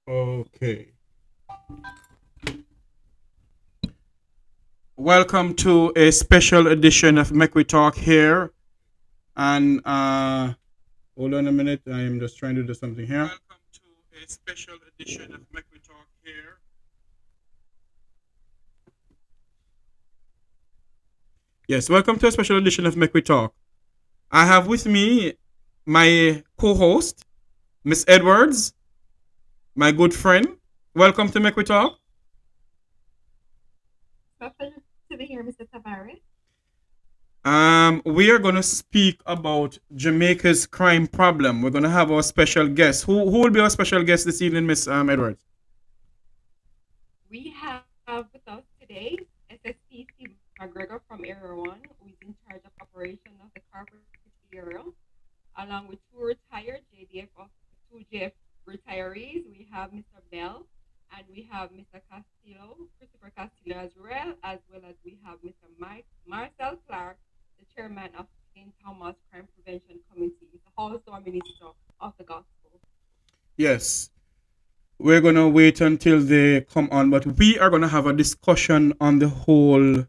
Okay. Welcome to a special edition of Make We Talk here. And hold on a minute. I am just trying to do something here. Welcome to a special edition of Make We Talk here. Yes, welcome to a special edition of Make We Talk. I have with me my co-host, Miss Edwards, my good friend. Welcome to Make We Talk. My pleasure to be here, Mr. Tavares. We are going to speak about Jamaica's crime problem. We're going to have our special guest. Who will be our special guest this evening, Miss Edwards? We have with us today SSP Steve McGregor from Area 1, who is in charge of operation of the corporate area, along with two retired two JF retirees. We have Mr. Bell and we have Mr. Castillo, Christopher Castillo as well as we have Mr. Marcel Clark, the chairman of St. Thomas Crime Prevention Committee. He's also a minister of the gospel. Yes, we're going to wait until they come on, but we are going to have a discussion on the whole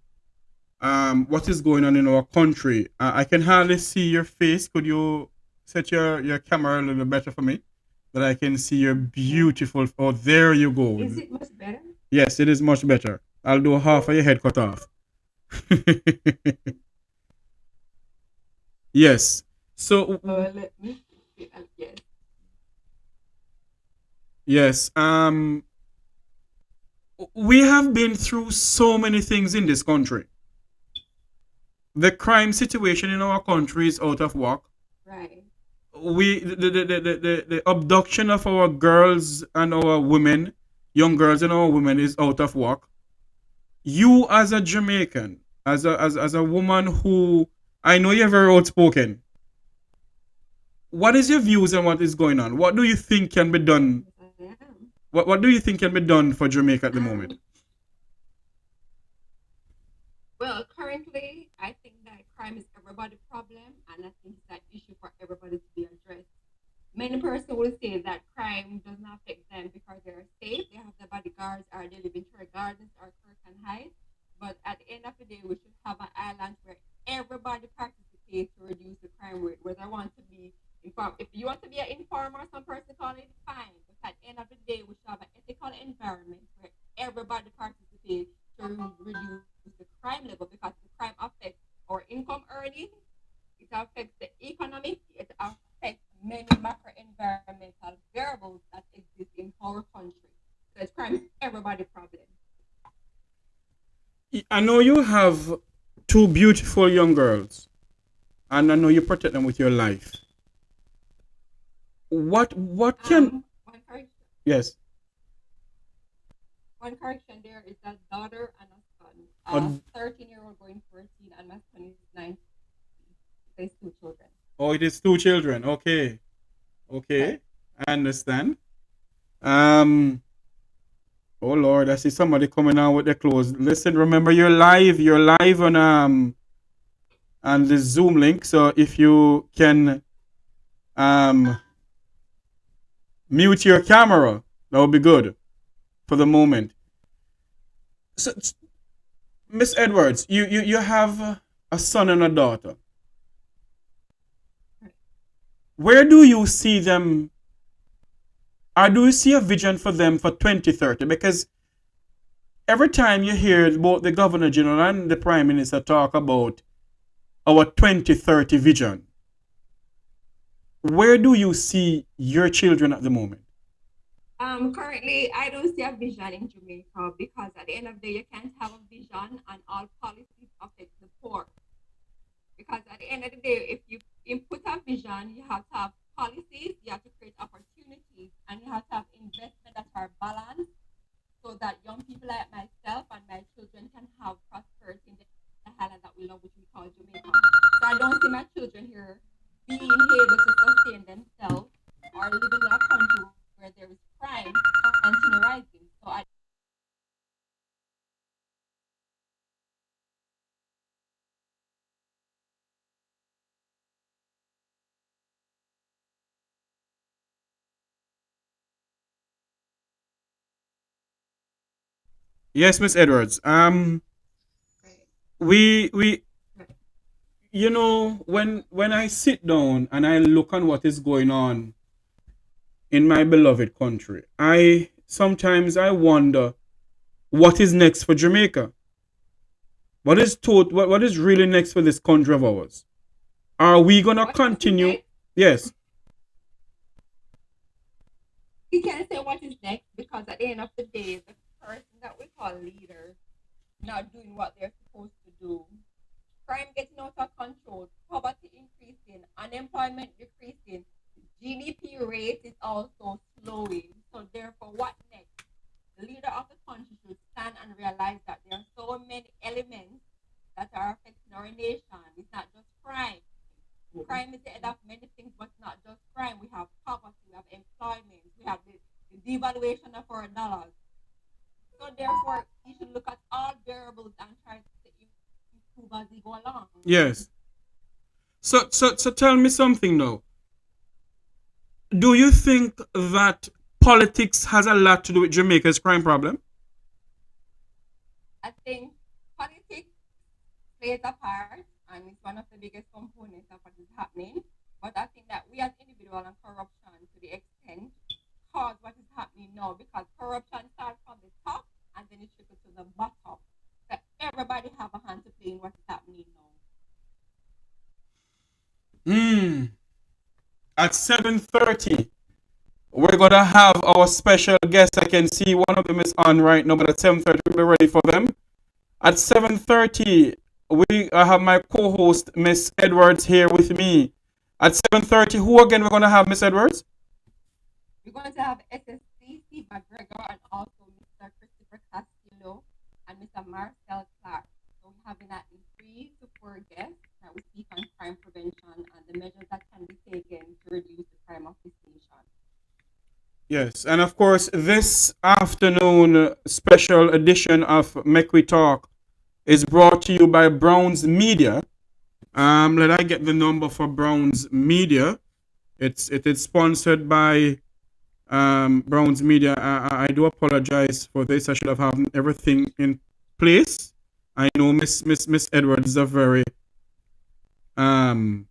what is going on in our country. I can hardly see your face. Could you set your camera a little better for me? That I can see your beautiful. Oh, there you go. Is it much better? Yes, it is much better. I'll do half of your head cut off. Yes. So Let me see. Yes. yes, we have been through so many things in this country. The crime situation in our country is out of whack. Right. The abduction of our girls and our women, young girls and our women, is out of whack. You as a Jamaican, as a woman who I know you're very outspoken. What is your views on what is going on? What do you think can be done? Yes, I am. What do you think can be done for Jamaica at the moment? Well, currently, I think that crime is everybody's problem, and I think it's an issue for everybody to be addressed. Many persons will say that crime does not affect them because they're safe, they have their bodyguards, or they live in Cherry Gardens or Kirk and Heights. But at the end of the day, we should have an island where everybody participates to reduce the crime rate. Whether I want to be informed, if you want to be an informer, some person call it fine. But at the end of the day, we should have an ethical environment where everybody participates to reduce the crime level because the crime affects our income earning, it affects the economic, it affects many macro environmental variables that exist in our country. So it's crime is everybody's problem. I know you have two beautiful young girls, and I know you protect them with your life. What can One correction. yes? One correction there is a daughter and a son. Uh, 13-year-old going 14 and my son is 19. There's two children. oh, it is two children. Okay, Right. okay, I understand. Um, oh Lord, I see somebody coming out with their clothes. Listen, remember you're live. You're live on the Zoom link. So if you can um mute your camera, that would be good for the moment. So, Miss Edwards, you have a son and a daughter. Where do you see them, or do you see a vision for them for 2030? Because every time you hear both the Governor General and the Prime Minister talk about our 2030 vision, where do you see your children at the moment? Currently, I don't see a vision in Jamaica because at the end of the day, you can't have a vision and all policies affect the poor. Because at the end of the day, if you input a vision, you have to have policies, you have to create opportunities, and you have to have investment that are balanced so that young people like myself and my children can have prosperity in the island that we love, which we call Jamaica. So I don't see my children here being able to sustain themselves or living in a country where there is crime continue rising. So I Yes, Miss Edwards. Right. We Right. when I sit down and I look on what is going on in my beloved country, I sometimes I wonder what is next for Jamaica. What is really next for this country of ours? Are we gonna What is continue? next? Yes. We can't say what is next because at the end of the day, the person that we call leader not doing what they're supposed to do. Crime getting out of control, poverty increasing, unemployment decreasing, GDP rate is also slowing. So therefore, what next? The leader of the country should stand and realize that there are so many elements that are affecting our nation. It's not just crime. Crime is the head of many things, but not just crime. We have poverty, we have employment, we have the devaluation of our dollars. So therefore, you should look at all variables and try to improve as we go along. Yes. So tell me something now. Do you think that politics has a lot to do with Jamaica's crime problem? I think politics plays a part and it's one of the biggest components of what is happening. But I think that we as individuals and corruption to the extent cause what is happening now because corruption starts from the top and then it trickles to the bottom. So everybody have a hand to play in what is happening now. Hmm. At 7:30, we're gonna have our special guest. I can see one of them is on right now, but at 7:30 we'll be ready for them. At 7:30, I have my co-host Miss Edwards here with me. At 7:30, who again we're gonna have, Miss Edwards? We're going to have SSC Steve McGregor and also Mr. Christopher Castillo and Mr. Marcel Clark. So we're having at least 3 to 4 guests that will speak on crime prevention and the measures that can be taken to reduce the crime of this nation. Yes, and of course, this afternoon special edition of Make We Talk is brought to you by Brown's Media. Let I get the number for Brown's Media. It is sponsored by Brown's Media. I do apologize for this. I should have had everything in place. I know Miss Edwards is a very um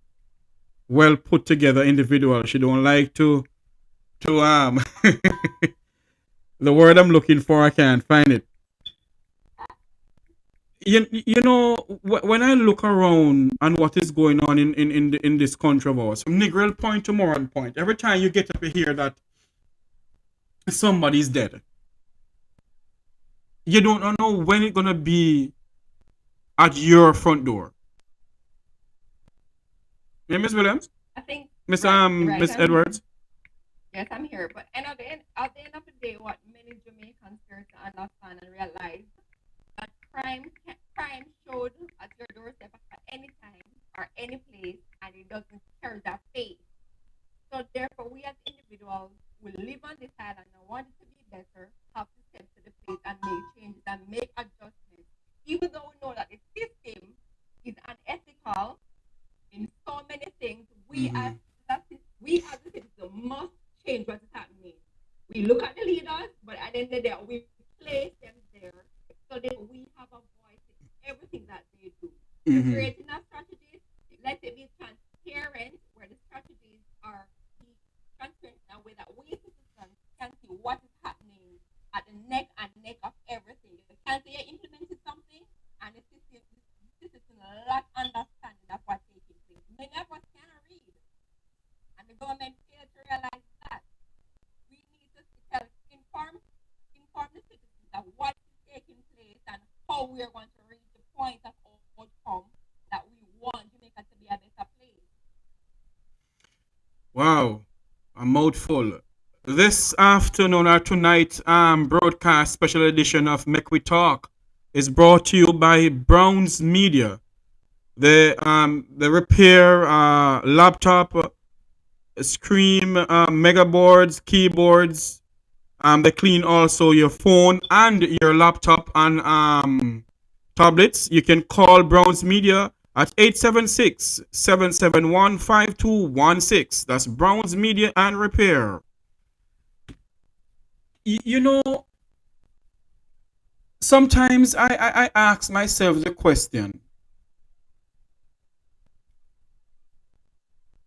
well put together individual. She don't like to the word I'm looking for, I can't find it. You know, when I look around and what is going on in this country of ours, from Negril Point to Moran Point, every time you get up to hear that somebody's dead, you don't know when it's gonna be at your front door. Yeah, Miss Williams, I think, Miss right, Miss I'm here. Edwards. Yes, I'm here. But and at the end of the day, what many Jamaicans fail to understand and realize that crime showed at your doorstep at any time or any place, and it doesn't carry that face. So therefore, we as individuals who live on this island and want it to be better have to step to the plate and make changes and make adjustments. Even though we know that the system is unethical in so many things, Mm-hmm. we as a citizen must change what is happening. We look at the leaders, but at the end of the day, we place them there so that we have a voice in everything that they do. We're Mm-hmm. creating a strategy. Let it be transparent, where the strategies are be transparent in a way that we citizens can see what is happening at the neck and neck of everything. You can say you're implementing something, and the citizen lack understanding of what's taking place. Many of us cannot read, and the government failed to realize that. We need to tell, inform the citizens of what is taking place and how we are going to reach the point of outcome that we want Jamaica to be a better place. Wow, a mouthful. This afternoon or tonight broadcast special edition of Make We Talk is brought to you by Brown's Media. The repair laptop, screen, mega boards, keyboards. They clean also your phone and your laptop and tablets. You can call Browns Media at 876-771-5216. That's Browns Media and Repair. You know, Sometimes I ask myself the question.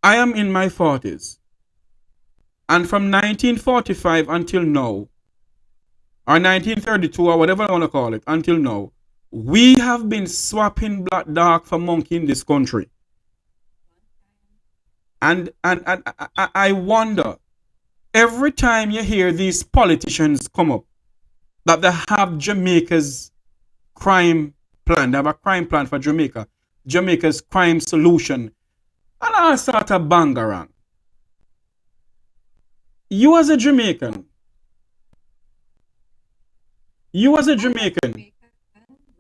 I am in my 40s, and from 1945 until now, or 1932, or whatever I want to call it, until now, we have been swapping black dog for monkey in this country. And I wonder, every time you hear these politicians come up, that they have Jamaica's crime plan, they have a crime plan for Jamaica, Jamaica's crime solution, and all sort of bangarang. You as a Jamaican, you as a I'm not Jamaican, Jamaican,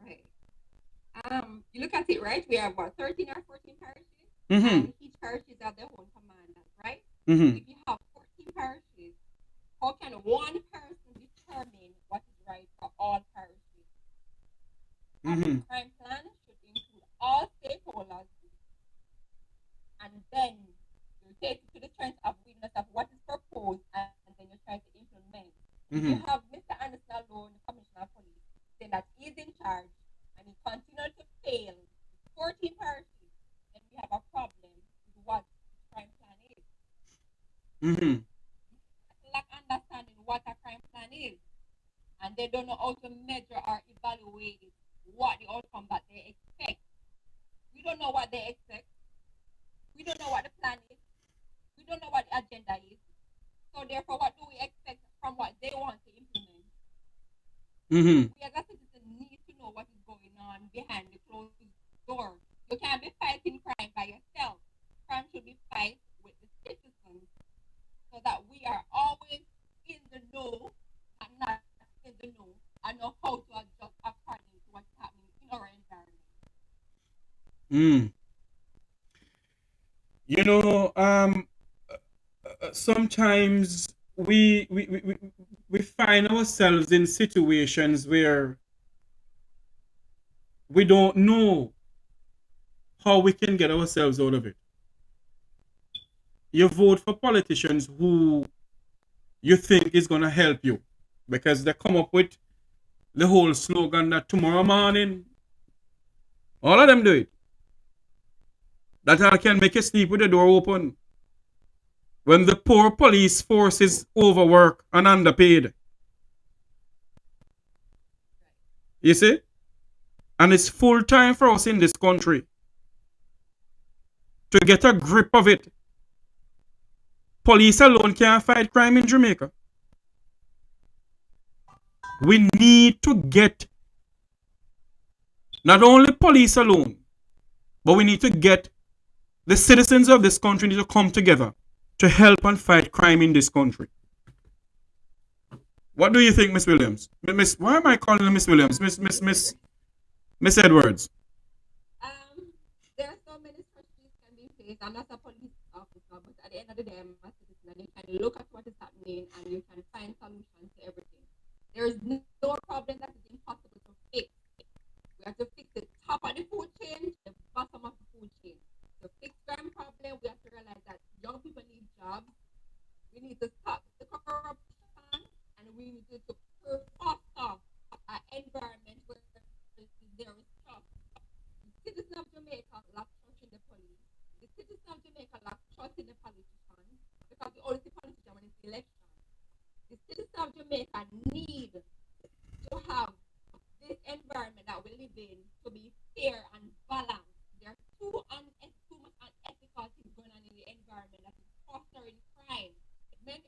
right? You look at it, right? We have what, 13 or 14 parishes, mm-hmm, and each parishes have their own commandant, right? mm-hmm, If you have 14 parishes, how can one person determine what is right for all parishes? A mm-hmm, crime plan should include all stakeholders, and then you take it to the strength of witness of what is proposed, and then you try to implement. If you mm-hmm, have Mr. Anderson alone, the Commissioner of Police, saying that he's in charge and he continues to fail 14 parishes, then we have a problem with what the crime plan is. mm-hmm, People lack understanding what a crime plan is, and they don't know how to measure or evaluate what the outcome that they expect. We don't know what they expect. We don't know what the plan is. We don't know what the agenda is. So therefore, what do we expect from what they want to implement? mm-hmm, We as a citizen need to know what is going on behind the closed door. You can't be fighting crime by yourself. Crime should be fight with the citizens so that we are always in the know and not in the know and know how to adjust according to what's happening in our environment. mm. You know, sometimes we find ourselves in situations where we don't know how we can get ourselves out of it. You vote for politicians who you think is going to help you because they come up with the whole slogan that tomorrow morning, all of them do it. That I can make you sleep with the door open. When the poor police force is overworked and underpaid, you see? And it's full time for us in this country to get a grip of it. Police alone can't fight crime in Jamaica. We need to get not only police alone, but we need to get the citizens of this country need to come together to help and fight crime in this country. What do you think, Miss Williams? Miss, why am I calling her Miss Williams? Miss Edwards. There are so many strategies can be faced. I'm not a police officer, but at the end of the day, I'm a citizen, and you can look at what is happening and you can find solutions to everything. There is no problem that is impossible to fix. We have to fix the top of the food chain, the bottom of the food chain. To fix crime problem, we have to realize that young people need jobs. We need to stop the corruption, and we need to foster an environment where there is trust. The citizens of Jamaica lack trust in the police. The citizens of Jamaica lack trust in the politicians because we only see politicians when it's election. The citizens of Jamaica need to have this environment that we live in to be fair and balanced. There are too much unethical things going on in the environment that is fostering crime.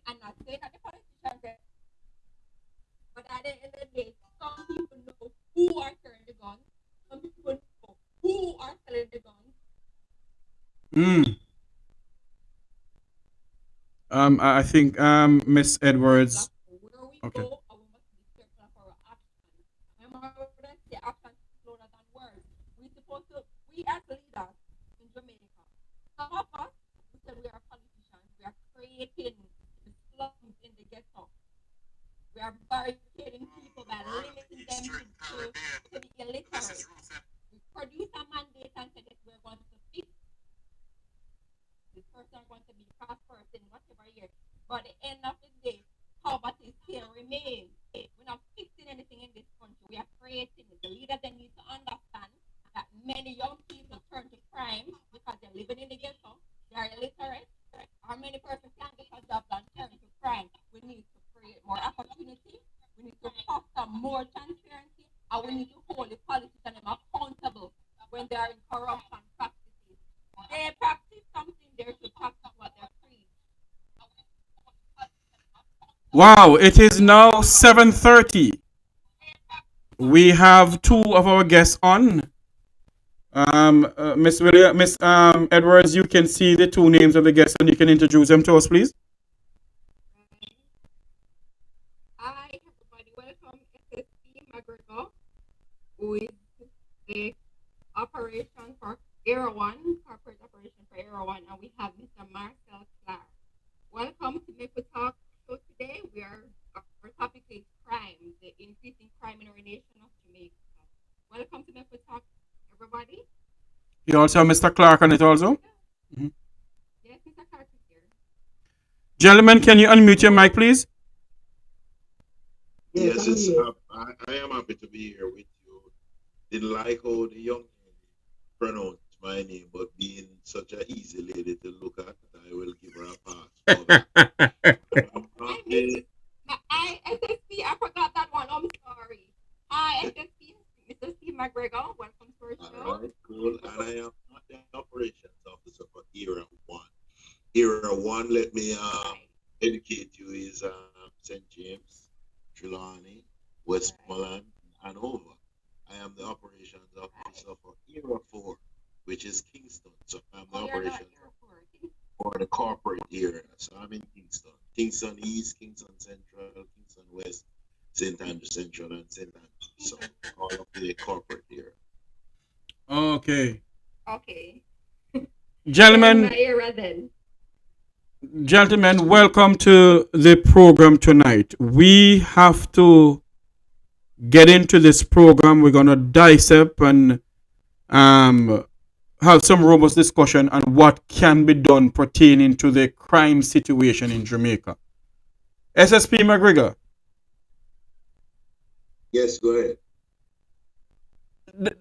I'm not saying that the politicians, but at the end of the day, some people know who are carrying the guns. Some people know who are selling the guns. Mm. I think Miss Edwards. Where we Okay. go, we must be careful of our actions. Remember when I say actions speak louder than words. We as leaders in Jamaica, some of us, we say we are politicians, we are creating the slums in the ghetto. We are barricading people by limiting them to the illiterate. We produce a mandate and say that we're going to fix this person are going to be prosperous in whatever year. But at the end of the day, poverty still remains. more opportunity. We need to foster more transparency, and we need to hold the politicians accountable when they are in corruption practices. They practice something, they should practice what they preach. Wow, it is now 7:30. We have two of our guests on. Miss William, Miss Edwards, you can see the two names of the guests and you can introduce them to us, please. Hi, everybody. Welcome, SSP McGregor, who is the operation for Era One, corporate operation for Era One, and we have Mr. Marcel Clark. Welcome to Make We Talk show today. Our topic is crime, the increasing crime in our nation of Jamaica. Welcome to Make We Talk, everybody. You also have Mr. Clark on it also. Yeah. Mhm. Yes, Mr. Clark is here. Gentlemen, can you unmute your mic, please? Yes, I am happy to be here with you. Didn't like how the young lady pronounced my name, but being such an easy lady to look at, I will give her a pass for that. I'm I happy. SSP, I forgot that one. I'm sorry. Hi, SSP, Mr. Steve McGregor. Welcome to our All show. right, cool. And I am not the operations officer for Era One. Era One, let me Right. educate you, is St. James, Trelawney, Right. Westmoreland, and Hanover. I am the operations Right. officer for Era 4, which is Kingston. So I'm the Oh, you're not operations airport. for the corporate area. So I'm in Kingston. Kingston East, Kingston Central, Kingston West, St. Andrew Central, and St. Andrew. So all of the corporate area. Okay. Okay. You're in my Gentlemen, era then. gentlemen, welcome to the program tonight. We have to get into this program. We're gonna dissect and um, have some robust discussion on what can be done pertaining to the crime situation in Jamaica. SSP McGregor, Yes, go ahead.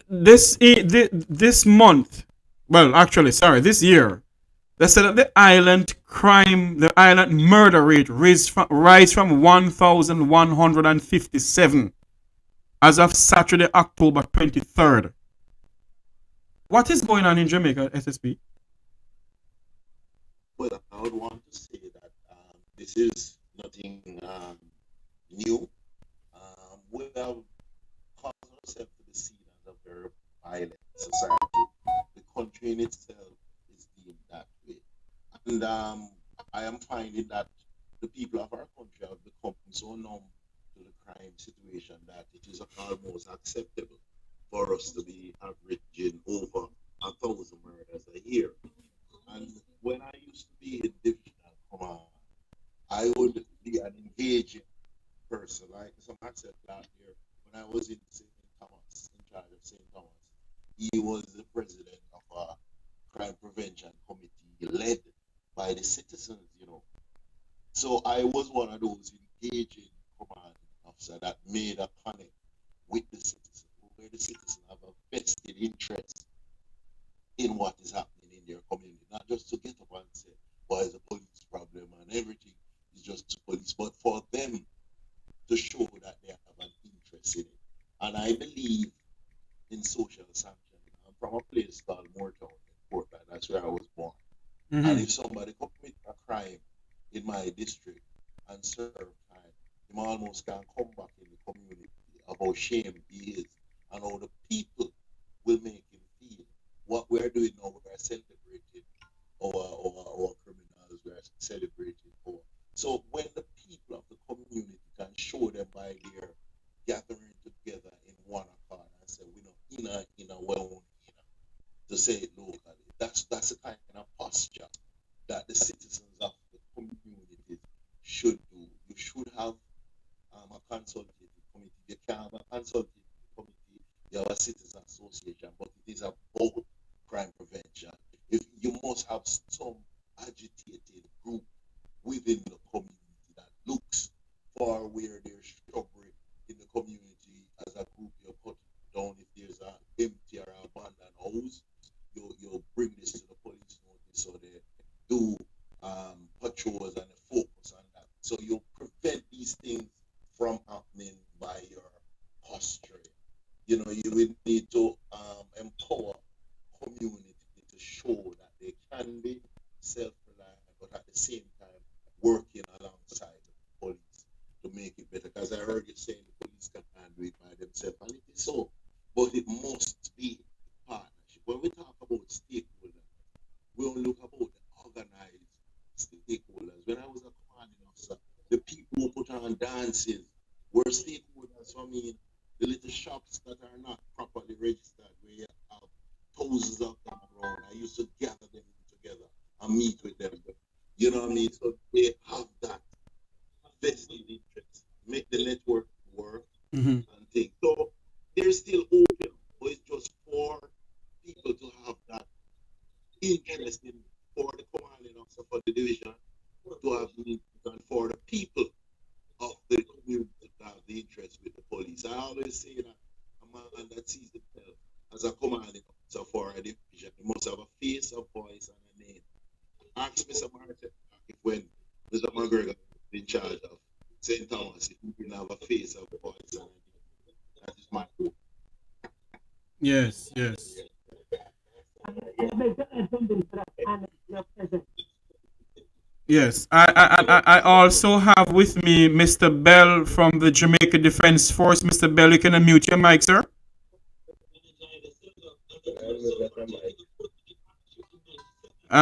this month, well, actually, sorry, this year, they said that the island murder rate rise from 1,157 as of Saturday, October 23rd. What is going on in Jamaica, SSP? Well, I would want to say that this is nothing new. We have caused ourselves to be seen as a very violent society. The country in itself is deemed that way. And I am finding that the people of our country have become so numb to the crime situation that it is almost acceptable for us to be averaging over 1,000 murders a year. And when I used to be in divisional command, I would be an engaging person. Like someone said last year, when I was in St. Thomas, in charge of St. Thomas, he was the president of a crime prevention committee led by the citizens. So I was one of those engaging command officer that made a connect with the citizens, where the citizens have a vested interest in what is happening in their community, not just to get up and say, well, it's a police problem and everything is just police, but for them to show that they have an interest in it. And I believe in social sanctioning. I'm from a place called Moortown in Portland. That's where I was born. And Mm-hmm. if somebody commit a crime in my district and serve time, him almost can come back in the community about shame he is and how the people will make him feel. What we're doing now, we're celebrating our criminals, we're celebrating our. So when the people of the community can show them by their gathering together in one accord and say, we know, in a well, to say it locally, that's the kind of posture that the citizens of the communities should do. You should have a consultative committee. You can have a consultative committee, you have a citizen association, but it is about crime prevention. If you must have some agitated group within the community that looks for where there's shrubbery in the community as a group, you put down if there's an empty or abandoned house, you bring this to the police notice so they do patrols and focus on that. So you prevent these things from happening by your posture. You know, you will need to empower community to show that they can be self-reliant, but at the same time working alongside the police to make it better. Because I heard you saying the police can't do it by themselves, and it is so, but it must be partnership. When we talk about stakeholders, we don't look about the organized stakeholders. When I was a commanding officer, the people who put on dances were stakeholders for me. The little shops that are not properly registered, where you have thousands of them around, I used to gather them together and meet with them. You know what I mean? So they have that vested interest, make the network work Mm-hmm. and things. So they're still open, but it's just for people to have that interest in, for the commanding officer for the division to have the interest, and for the people of the community to have the interest with the police. I always say that a man that sees himself as a commanding officer for a division, he must have a face, a voice, and a name. Ask Mr. Martin if when Mr. McGregor was in charge of St. Thomas, if he didn't have a face, a voice, and a name. That is my hope. Yes, yes. Yes, I also have with me Mr. Bell from the Jamaica Defense Force. Mr. Bell, you can unmute your mic, sir.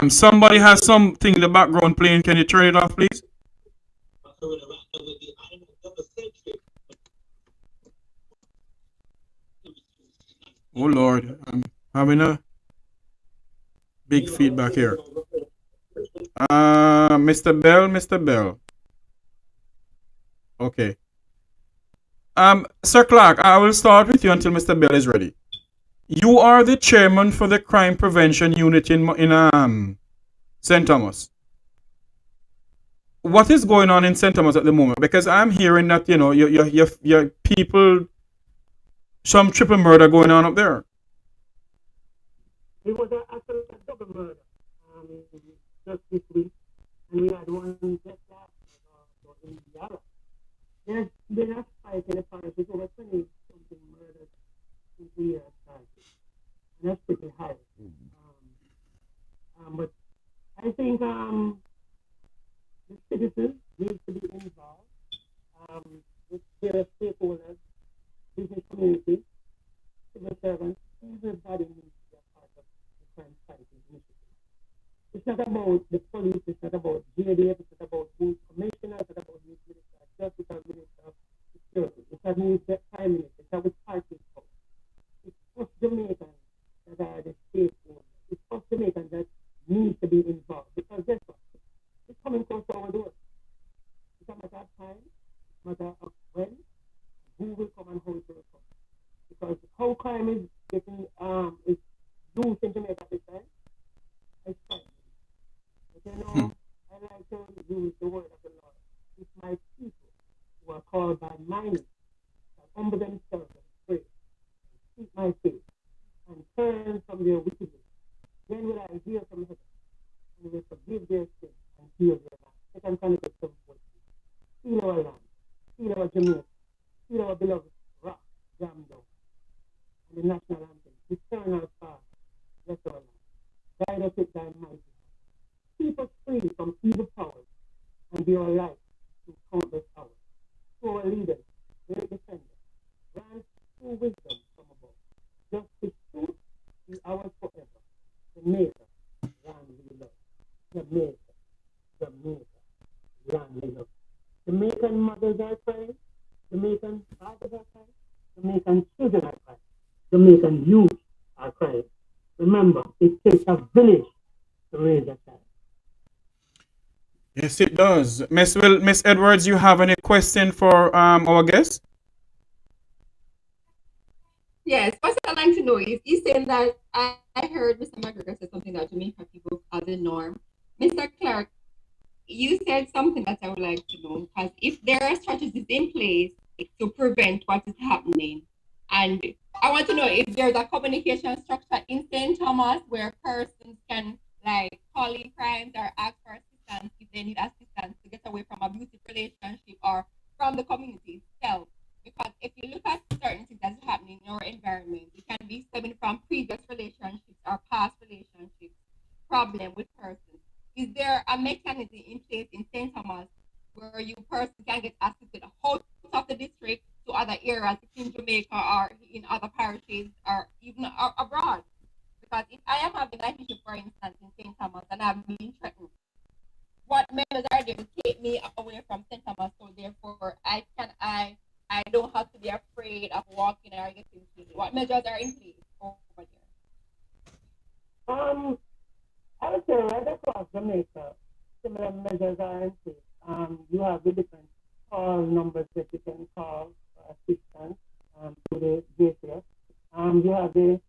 Somebody has something in the background playing. Can you turn it off, please? Oh Lord, I'm having a big feedback here. Mr. Bell, Mr. Bell. Okay. Sir Clark, I will start with you until Mr. Bell is ready. You are the chairman for the crime prevention unit in St. Thomas. What is going on in St. Thomas at the moment? Because I'm hearing that your people, some triple murder going on up there. It was actually a double murder just this week, and we had one just last in Indiana. There's been a spike in the parish. It's over 20 something murders in 2 years' time, and that's pretty high. But I think the citizens need to be involved with their stakeholders, business community, civil servants, everybody needs to be a part of the crime fighting initiative. It's not about the police, it's not about JDF, it's not about who's commissioner, it's not about who's minister of justice or minister of security. It's not who's the prime minister, it's not which party is for. It's us Jamaicans that are the stakeholders. It's us Jamaicans that need to be involved. Because guess what? It's coming close to our doors. It's a matter of time, it's a matter of when, who will come and how it will come. Because how crime is getting is loose in Jamaica this time, it's fine. But I like to use the word of the Lord. If my people who are called by my name shall humble themselves and pray, and seek my face, and turn from their wickedness, then will I hear from heaven, and will forgive their sins and heal their land. Second Chronicles 7:14. Heal our land, heal our Jamaica, heal our beloved rock, jam down, and the national anthem. Return our fast, bless our land. Guide us with thy mighty hand. Keep us free from evil powers and be our light to countless hours. To our leaders, great defenders, grant true wisdom from above. Justice, truth, be ours forever. Jamaica, land we love. Jamaica, Jamaica, land we love. Jamaican mothers are crying. Jamaican fathers are crying. Jamaican children are crying. Jamaican youth are crying. Remember, it takes a village to raise a child. Yes, it does. Miss Edwards, you have any question for our guest? Yes, what I'd like to know is he's saying that I heard Mr. McGregor say something that Jamaica people call the norm. Mr. Clark, you said something that I would like to know because if there are strategies in place to prevent what is happening, and I want to know if there's a communication structure in St. Thomas where persons can like call in crimes or ask for assistance if they need assistance to get away from abusive relationship or from the community itself. Because if you look at certain things that's happening in our environment, it can be stemming from previous relationships or past relationships, problem with persons. Is there a mechanism in place in St. Thomas where you person can get assisted out of the district to other areas in Jamaica or in other parishes or even abroad? Because if I am having an issue, for instance, in St. Thomas and I'm being threatened, what measures are there to take me away from St. Thomas so therefore I don't have to be afraid of walking or getting killed? What measures are in place over there? I would say right across Jamaica, similar measures are in place. You have the different call numbers that you can call for assistance to the JCS. You have the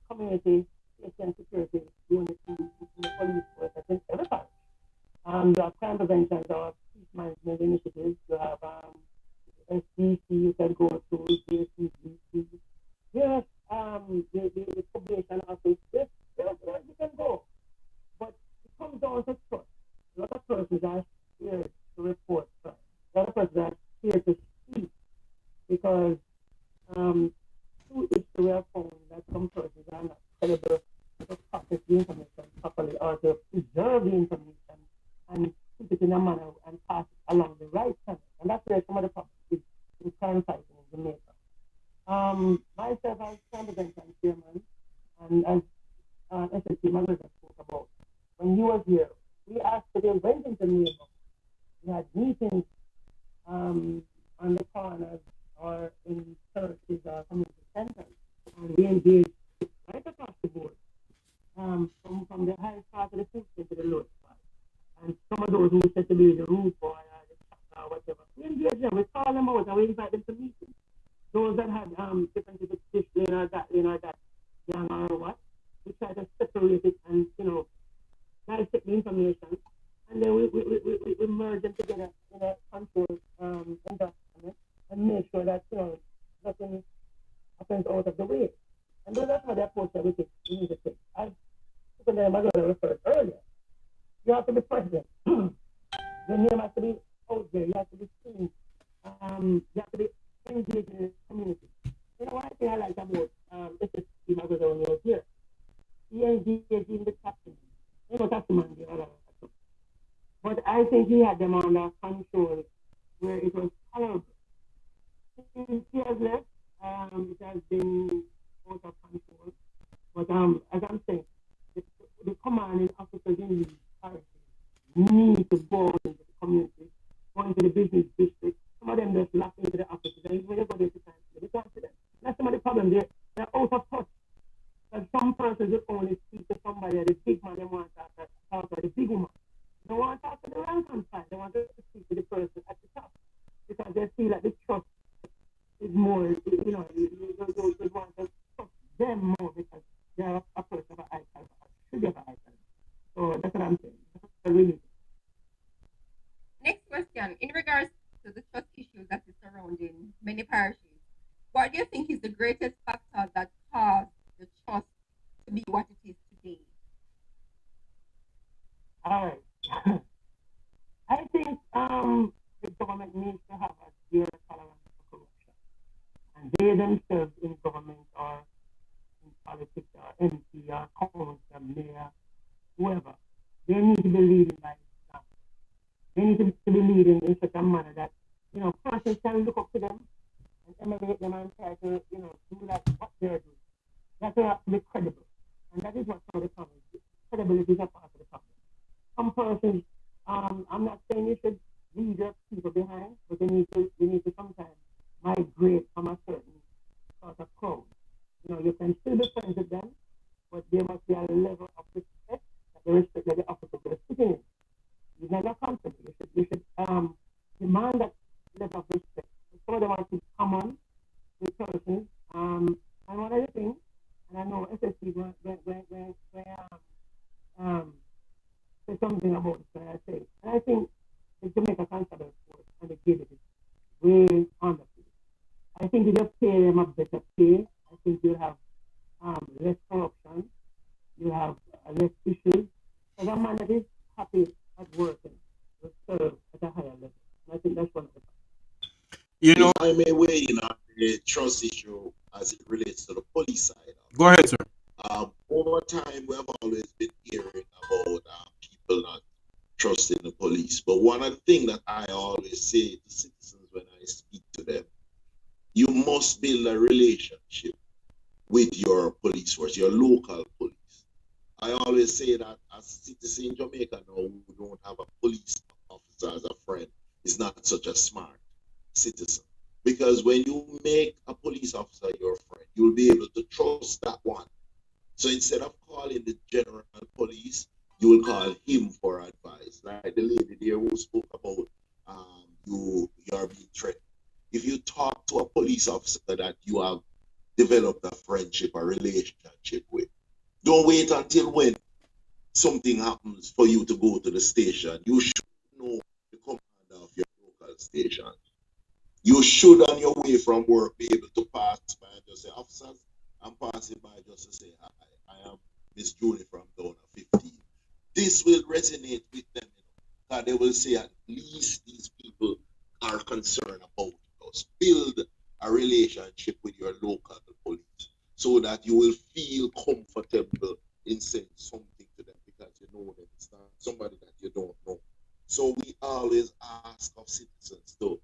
community safety and security unit in the police force that's in every parish. You have crime prevention or peace management initiatives. You have SDC, you can go to JCBC. Yes, the probation office, yes, you can go. But it comes down to trust. A lot of persons are scared to report crime. A lot of persons are scared to speak because um, through history we have found that some persons are not credible to process the information properly or to preserve the information and put it in a manner and pass it along the right channel. And that's where some of the problems is in crime fighting in Jamaica. Myself as crime prevention chairman and as SLT Margaret spoke about, when he was here, we actually went into neighborhoods. We had meetings on the corners or in churches or community centers. And we engaged right across the board, from the highest part of the food chain to the lowest part. And some of those who said to be the rude boy or the chapter or whatever, we engaged them, we call them out and we invite them to meetings. Those that had differences with this lane or that young or what, we try to separate it and, dissect the information. And then we merge them together in a controlled environment and make sure that, nothing happens out of the way. And that's how the approach that we need to take. As my brother referred earlier, you have to be present. Your name has to be out there. You have to be seen. You have to be engaged in the community. One thing I like about SSC, my brother, when he was here, he engaged in the testimony. Testimony, the other. But I think he had them under control where it was tolerable. Since he has left, it has been out of control. But as I'm saying, the commanding officers in these parishes need to go out into the community, go into the business district. Some of them just lock into the offices, and when you go there to talk to them. That's some of the problem. They're out of touch. Because some persons will only speak to somebody, the big man, they want to talk to the big woman. They want to talk to the rank and file. They want to speak to the person at the top. Because they feel like the trust is more, you want to trust them more because they're a person of an high caliber, should be of a high caliber. So that's what I'm saying. That's really. Next question. In regards to the trust issues that is surrounding many parishes, what do you think is the greatest factor that caused the trust to be what it is today? All right. I think the government needs to have a zero tolerance for corruption. And they themselves in government or in politics or MP or council, mayor, whoever, they need to be leading by example. They need to be leading in such a manner that, persons can look up to them and emulate them and try to, do like what they're doing. That's have to be credible. And that is what some of the problem is. Credibility is a part of the problem. Some persons, I'm not saying you should leave your people behind, but they need to sometimes migrate from a certain sort of crowd. You can still be friends with them, but there must be a level of respect that the respect that the officer is sitting in. You're not comfortable. You should demand that level of respect. Some of them want to come on with persons. And one other thing, and I know SSC when say something about it, I say, and I think the Jamaica Constable Force and the GDP is way underpaid. I think if you pay them a better pay, I think you'll have less corruption, you have less issues. Because a man that is happy at work responsible. You know, If I may weigh in on the trust issue as it relates to the police side of go ahead, sir. over time, we have always been hearing about people not trusting the police. But one of the things that I always say to citizens when I speak to them, you must build a relationship with your police force, your local police. I always say that as citizens in Jamaica now who don't have a police officer as a friend is not such a smart citizen. Because when you make a police officer your friend, you'll be able to trust that one. So instead of calling the general police, you will call him for advice. Like the lady there who spoke about you are being threatened. If you talk to a police officer that you have developed a friendship, a relationship with, don't wait until when something happens for you to go to the station. You should know the commander of your local station. You should, on your way from work, be able to pass by and just say, officers, I'm passing by just to say hi. I am Miss Julie from Downer 15. This will resonate with them, that they will say at least these people are concerned about us. Build a relationship with your local police so that you will feel comfortable in saying something to them because you know that it's not somebody that you don't know. So we always ask of citizens to,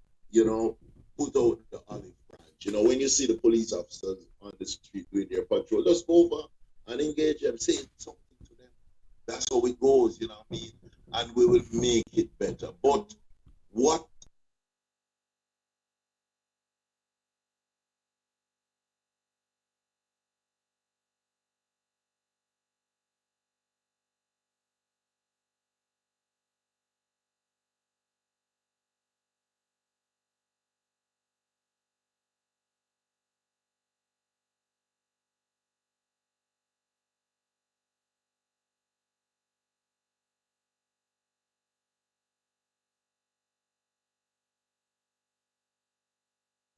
put out the olive branch. When you see the police officers on the street doing their patrol, just go over and engage them, say something to them. That's how it goes, you know what I mean? And we will make it better. But what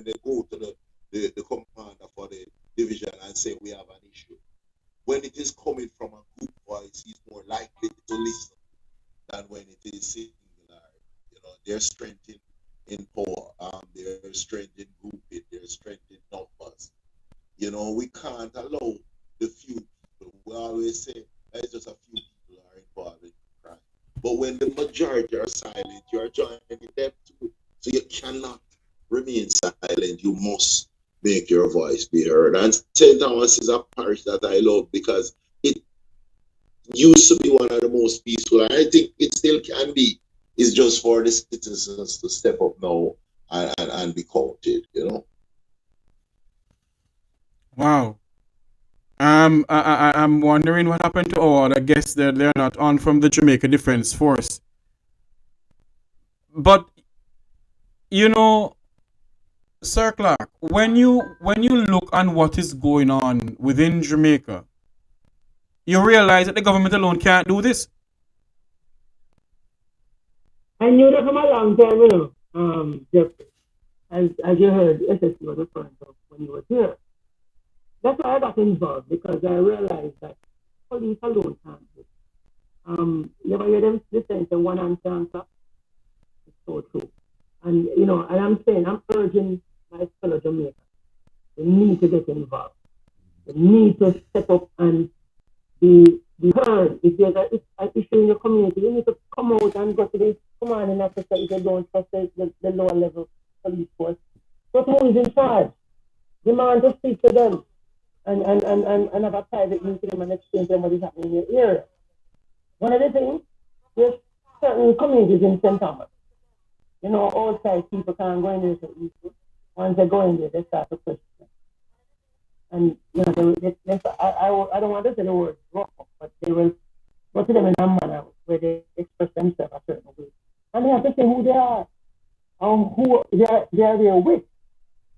they go to the commander for the division and say we have an issue. When it is coming from a group voice, he's more likely to listen than when it is singular. Their strength in power, their strength in grouping, their strength in numbers. We can't allow the few people. We always say there's just a few people are involved in crime. But when the majority are silent, you're joining them too. So you cannot remain silent. You must make your voice be heard. And St. Thomas is a parish that I love because it used to be one of the most peaceful. And I think it still can be. It's just for the citizens to step up now and be counted. Wow. I'm wondering what happened to all. I guess they're not on from the Jamaica Defense Force. But you know, Sir Clark, when you look on what is going on within Jamaica, you realize that the government alone can't do this. I knew that from a long time, Jeffrey, as you heard, SSC was referring to when you were here. That's why I got involved because I realized that police alone can't do it. You ever hear them listen to one hand can't stop? It's so true. And and I'm saying, I'm urging my fellow Jamaicans, they need to get involved. They need to step up and be heard. If there's an issue in your community, you need to come out and go to the commanding officer if you don't trust the lower level police force. But who is in charge? Demand to speak to them and have a private meeting with them and explain to them what is happening in your area. One of the things, there's certain communities in St. Thomas. Outside people can't go in there so easily. Once they go in there, they start to question. And I don't want to say the word wrong, but they will go to them in a manner where they express themselves a certain way. And they have to say who they are and who they are there with.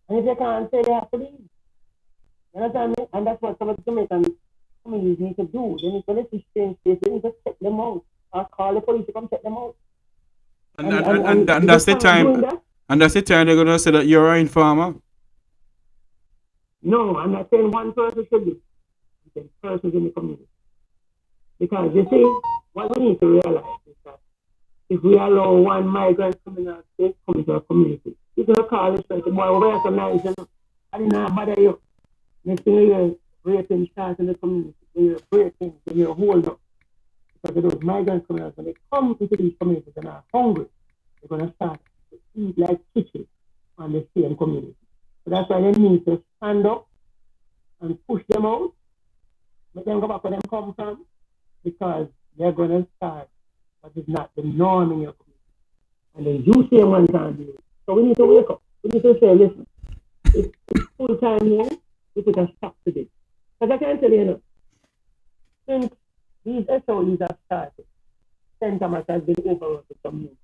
And if they can't say, they have to leave. You understand me? And that's what some of the Jamaican communities need to do. They need to let these strange faces, they need to check them out. Or call the police to come check them out. And that's the time. And that's the time they're gonna say that you're an informer. No, I'm not saying one person should be. I'm saying persons in the community. Because you see, what we need to realize is that if we allow one migrant criminal to come to our community. You're going to call this person, boy, we recognize you. I didn't know bother you. Next thing you hear, raping starts in the community. You hear breaking, you hear hold up. Because of those migrant criminals, when they come into these communities and are hungry, they're going to start to eat like chicken on the same community. So that's why they need to stand up and push them out, make them go back where them come from, because they're going to start what is not the norm in your community. And then you say one can't do it. So we need to wake up. We need to say, listen, it's full time here, we put a stop to this. Because I can tell you, since these SOEs have started, St. Thomas has been overrun with community.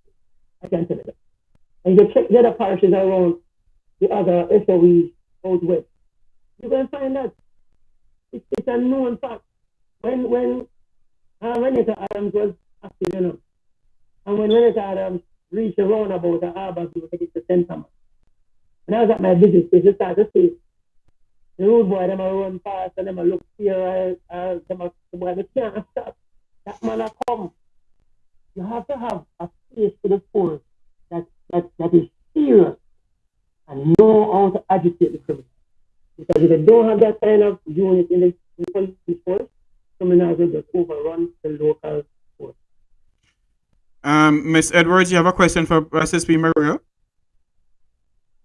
I can tell you that. And you check the other parishes around the other SOEs out west, you're going to find that it's a known fact. When Renata Adams was active, and when Renata Adams reached the roundabout at Harbour, he was headed to St. Thomas. And I was at my business place, I started to see the road boy, them a run past, and them a look here, them a, the boy, they can't stop. That man a come. You have to have a face for the force that is serious and know how to agitate the criminals. Because if you don't have that kind of unit in the police force, criminals will just overrun the local force. Miss Edwards, you have a question for SSP Maria?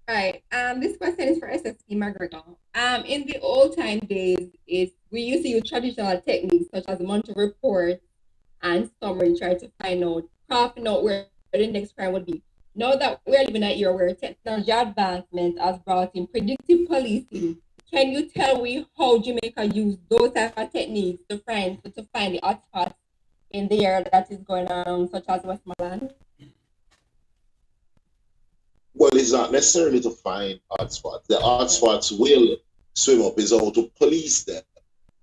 Right. This question is for SSP McGregor. In the old time days, we used to use traditional techniques such as monthly reports and summary, try to find out, crafting out where the next crime would be. Now that we're living in a year where technology advancement has brought in predictive policing, can you tell me how Jamaica used those type of techniques to find the hotspots in the area that is going on, such as Westmoreland? Well, it's not necessarily to find hotspots. The hotspots will swim up is how to police them.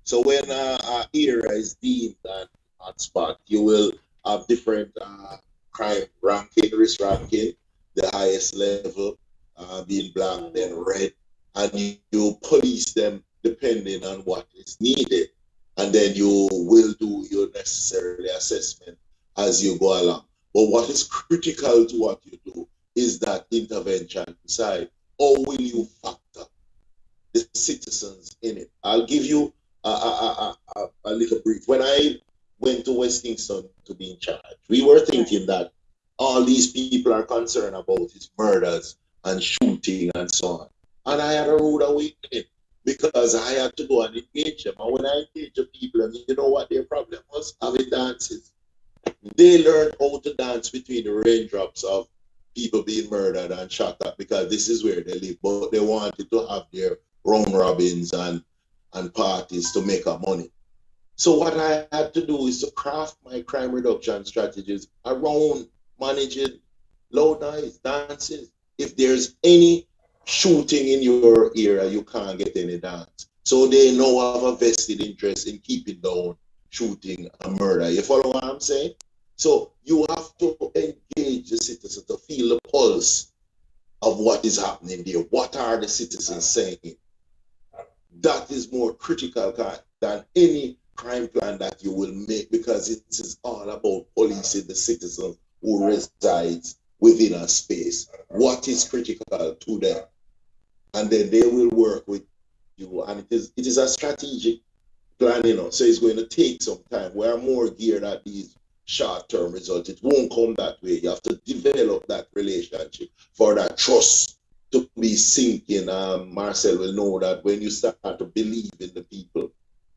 So when an area is deemed an hotspot, you will have different crime ranking, risk ranking, the highest level being black, then red, and you police them depending on what is needed. And then you will do your necessary assessment as you go along. But what is critical to what you do is that intervention side. How will you factor the citizens in it? I'll give you a little brief. When I went to West Kingston to be in charge, we were thinking that all these people are concerned about is murders and shooting and so on. And I had a rude awakening because I had to go and engage them. And when I engage the people, and you know what their problem was? Having dances. They learned how to dance between the raindrops of people being murdered and shot at because this is where they live. But they wanted to have their round robins and parties to make up money. So what I had to do is to craft my crime reduction strategies around managing loud noise, dances. If there's any shooting in your area, you can't get any dance. So they now have a vested interest in keeping down shooting and murder. You follow what I'm saying? So you have to engage the citizens to feel the pulse of what is happening there. What are the citizens saying? That is more critical than any crime plan that you will make because it is all about policing the citizens who resides within a space. What is critical to them? And then they will work with you. And it is a strategic plan, so it's going to take some time. We are more geared at these short-term results. It won't come that way. You have to develop that relationship for that trust to be sinking. Marcel will know that when you start to believe in the people,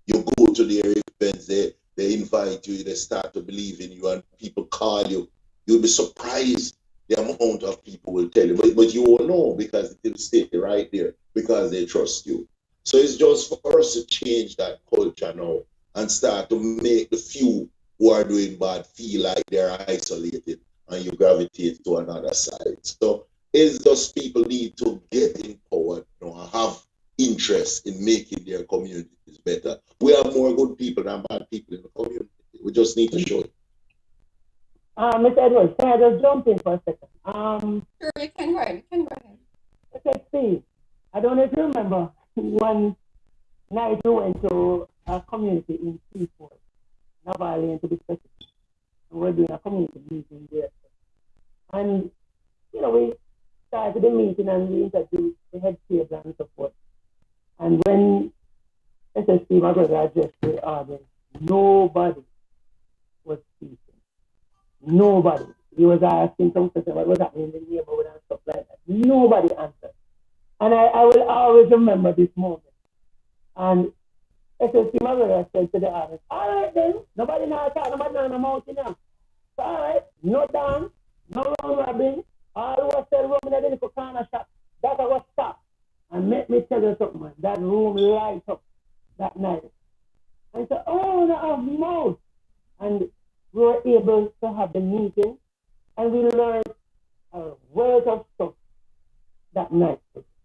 you go to their events, they invite you, they start to believe in you, and people call you. You'll be surprised the amount of people will tell you, but you won't know because it will stay right there because they trust you. So it's just for us to change that culture now and start to make the few who are doing bad feel like they're isolated and you gravitate to another side. So it's just people need to get empowered, and have interest in making their communities better. We have more good people than bad people in the community. We just need to show it. Mr. Edwards, can I just jump in for a second? Sure, you can go ahead. Okay, Steve, I don't know if you remember one night we went to a community in Seaford, Navarre to be specific. and we're doing a community meeting there. And, we started the meeting and we introduced the head table and so forth. And when SSP McGregor addressed the audience, nobody was speaking. Nobody. He was asking some question what was happening in the neighborhood and stuff like that. Nobody answered. And I will always remember this moment. And SSP McGregor said to the audience, all right then, nobody now talk, nobody now in the mountain now. So, all right, no dance, no round robin, all who was still roaming in the little corner shop, that was stopped. And let me tell you something, man, that room light up that night. And so, oh, no, of mouth. And we were able to have the meeting, and we learned a wealth of stuff that night.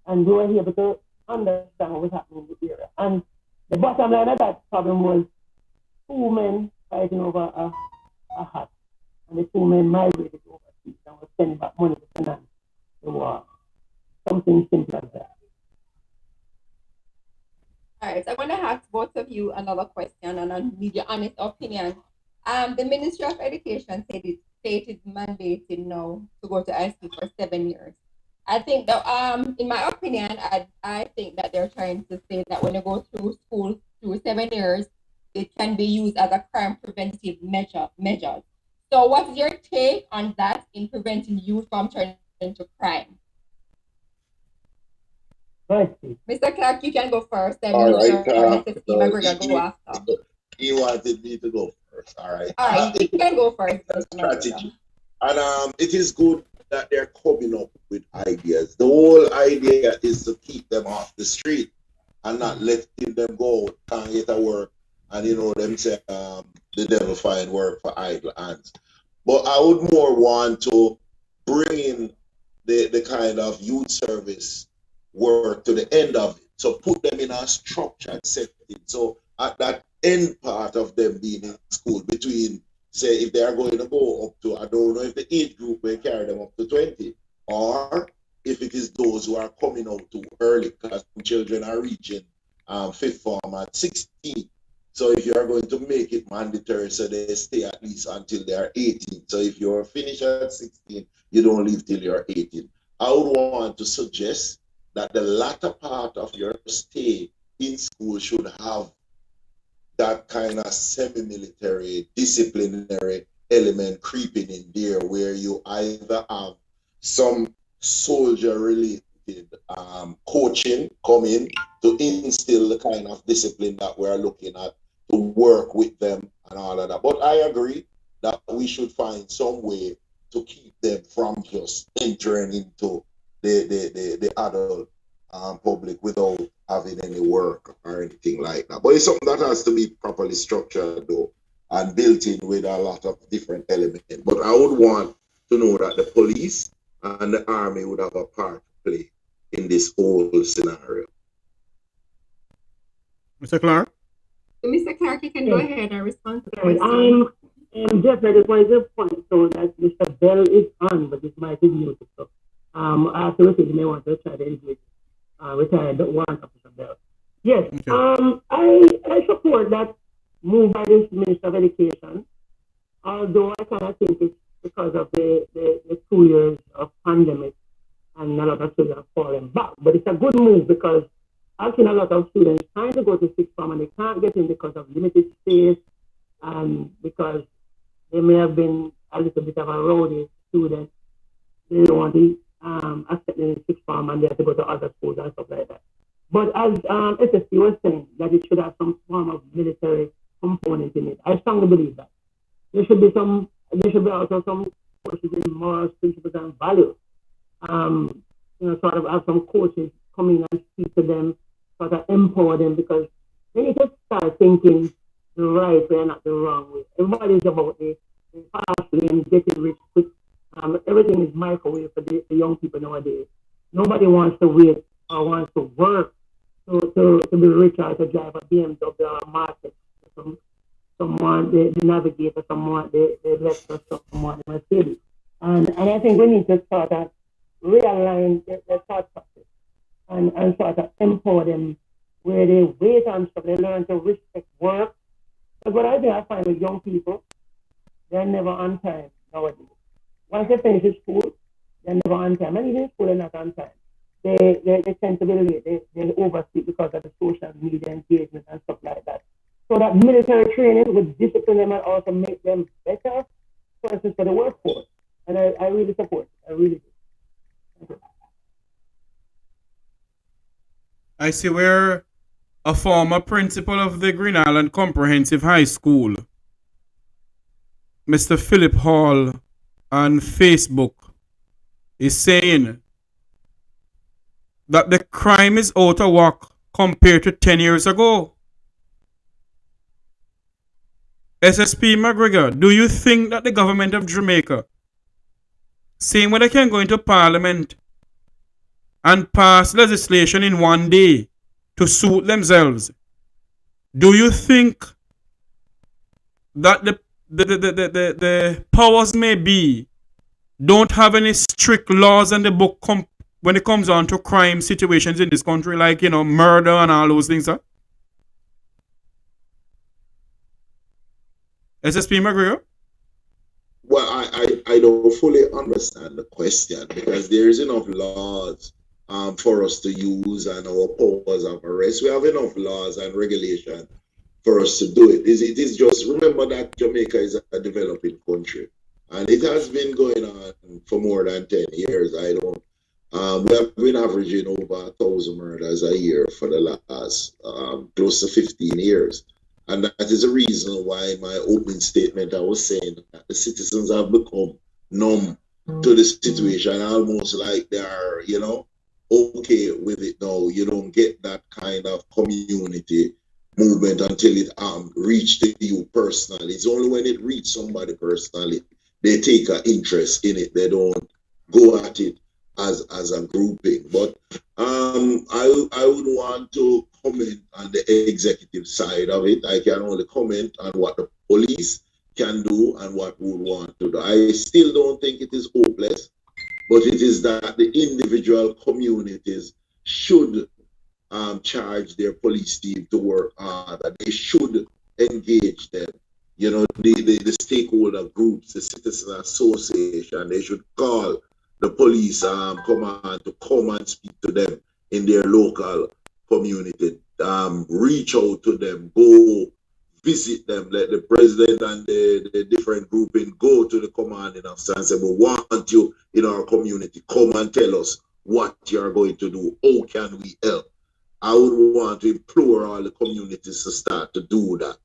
And we were able to understand what was happening in the area. And the bottom line of that problem was two men fighting over a hat. And the two men migrated overseas and were sending back money to finance the war. Something simple as that. All right, so I'm going to ask both of you another question, and I need your honest opinion. The Ministry of Education said it's mandated now to go to high school for 7 years. I think that, in my opinion, I think that they're trying to say that when you go through school through 7 years, it can be used as a crime preventive measure. So what's your take on that in preventing youth from turning into crime? Right. Mr. Clark, you can go first, then All right. Mr. Steve McGregor go after. He wanted me to go first. All right. All right, you can go first. Strategy. And it is good that they're coming up with ideas. The whole idea is to keep them off the street and not letting them go, can't get a work, and them say the devil find work for idle hands. But I would more want to bring in the kind of youth service work to the end of it. So put them in a structured setting. So at that end part of them being in school, between, say, if they are going to go up to, I don't know if the age group will carry them up to 20, or if it is those who are coming out too early, because children are reaching fifth form at 16. So if you are going to make it mandatory, so they stay at least until they are 18. So if you're finished at 16, you don't leave till you're 18. I would want to suggest that the latter part of your stay in school should have that kind of semi-military disciplinary element creeping in there, where you either have some soldier-related coaching come in to instill the kind of discipline that we're looking at, to work with them and all of that. But I agree that we should find some way to keep them from just entering into the adult public without having any work or anything like that. But it's something that has to be properly structured though, and built in with a lot of different elements. But I would want to know that the police and the army would have a part to play in this whole scenario. Mr. Clark? Mr. Clark, you can go ahead and respond to the question. Just I just wanted to point so that Mr. Bell is on, but this might be new to stuff. Afterwards, you may want to try to engage which I don't want Officer Bell. Yes, okay. I support that move by this Minister of Education, although I kind of think it's because of the 2 years of pandemic and a lot of students are falling back. But it's a good move because I've seen a lot of students trying to go to sixth form and they can't get in because of limited space and because they may have been a little bit of a rowdy student. They don't want to accept in sixth form and they have to go to other schools and stuff like that. But as SSP was saying, that it should have some form of military component in it. I strongly believe that. There should be also some courses in morals, principles, and values. Sort of have some coaches come in and speak to them, sort of empower them, because they need to start thinking the right way and not the wrong way. Everybody is about the fast lane, getting rich quick. Everything is microwave for the young people nowadays. Nobody wants to wait or wants to work to be rich or to drive a BMW or a Mercedes. Someone, the navigator, someone, the Lexus, someone, the Mercedes. And I think we need to sort of realign the thought process and sort of empower them where they wait on stuff. They learn to respect work. But what I find with young people, they're never on time nowadays. Once they finish school, they're never on time. And even in school, they're not on time. They tend to be late. They oversleep because of the social media engagement and stuff like that. So that military training would discipline them and also make them better persons for the workforce. And I really support it. I really do. I see where a former principal of the Green Island Comprehensive High School, Mr. Philip Hall, on Facebook is saying that the crime is out of whack compared to 10 years ago. SSP McGregor, do you think that the government of Jamaica, saying when they can go into parliament and pass legislation in one day to suit themselves, do you think that the powers may be don't have any strict laws in the book when it comes on to crime situations in this country, like, murder and all those things, sir? SSP McGregor? Well, I don't fully understand the question because there's enough laws for us to use and our powers of arrest. We have enough laws and regulation for us to do it. It is just remember that Jamaica is a developing country, and it has been going on for more than 10 years. I don't. We have been averaging over 1,000 murders a year for the last close to 15 years. And that is the reason why my opening statement I was saying that the citizens have become numb to the situation, almost like they are, okay with it now. You don't get that kind of community movement until it reached you personally. It's only when it reaches somebody personally they take an interest in it. They don't go at it as a grouping. But I would want to comment on the executive side of it. I can only comment on what the police can do and what we would want to do. I still don't think it is hopeless, but it is that the individual communities should charge their police team to work harder. They should engage them. The stakeholder groups, the citizen association, they should call the police command to come and speak to them in their local community. Reach out to them, go visit them, let the president and the different grouping go to the commanding officer and say, we want you in our community. Come and tell us what you're going to do. How can we help? I would want to implore all the communities to start to do that.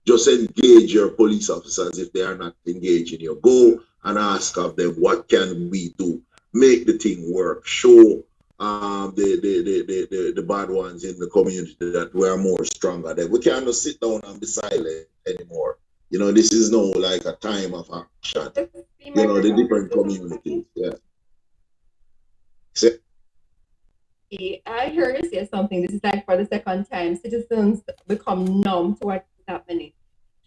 Just engage your police officers if they are not engaging you. Go and ask of them, what can we do? Make the thing work. Show the bad ones in the community that we are more stronger than. We cannot sit down and be silent anymore. This is no like a time of action. The different communities. Yeah. I heard you say something. This is like for the second time. Citizens become numb to what's happening.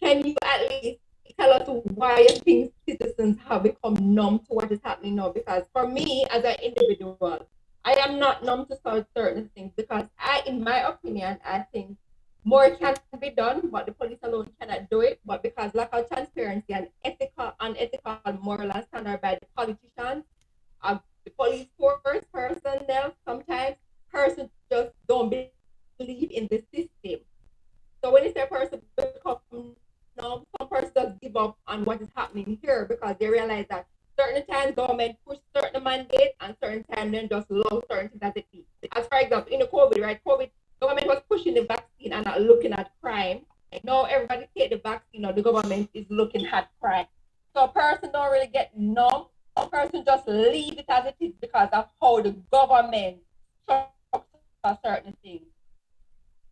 Can you at least tell us why you think citizens have become numb to what is happening now? Because for me, as an individual, I am not numb to certain things because in my opinion, I think more can be done, but the police alone cannot do it. But because lack of transparency and unethical, moral and standard by the politicians, the police force personnel, sometimes persons just don't believe in the system. So when you say person become numb, some persons just give up on what is happening here because they realize that certain times government push certain mandate and certain times then just allow certain things as it is. As for example, in the COVID, right? COVID, government was pushing the vaccine and not looking at crime. Now everybody take the vaccine or the government is looking at crime. So a person don't really get numb. A person just leave it as it is because of how the government structures certain things.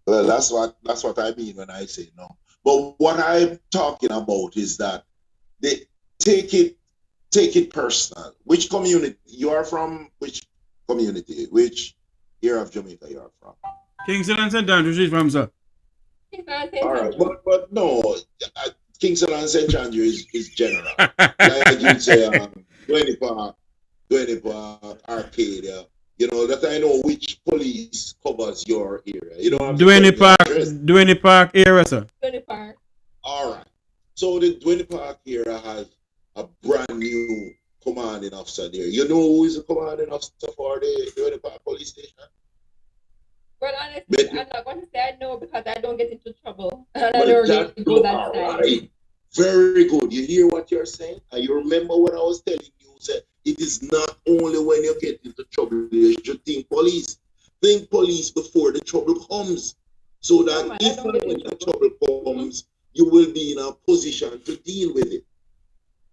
Well, that's what I mean when I say no. But what I'm talking about is that they take it personal. Which community you are from? Which community? Which area of Jamaica you are from? Kingston and St. Andrews is from, sir. All right, but no, Kingston and St. Andrews is general. Like you say, Gwenny Park, Arcadia. That I know which police covers your area. You don't have Duane Park area, sir. Duane Park. All right. So the Dwayne Park area has a brand new commanding officer there. You know who is the commanding officer for the Dwayne Park police station? Well, honestly, I'm not going to say I know because I don't get into trouble. And I Well, don't that really go that side. right. Very good. You hear what you're saying? And you remember what I was telling you? That it is not only when you get into trouble you should think police. Think police before the trouble comes. So that No, man, I if don't and get when in the trouble. trouble comes, you will be in a position to deal with it.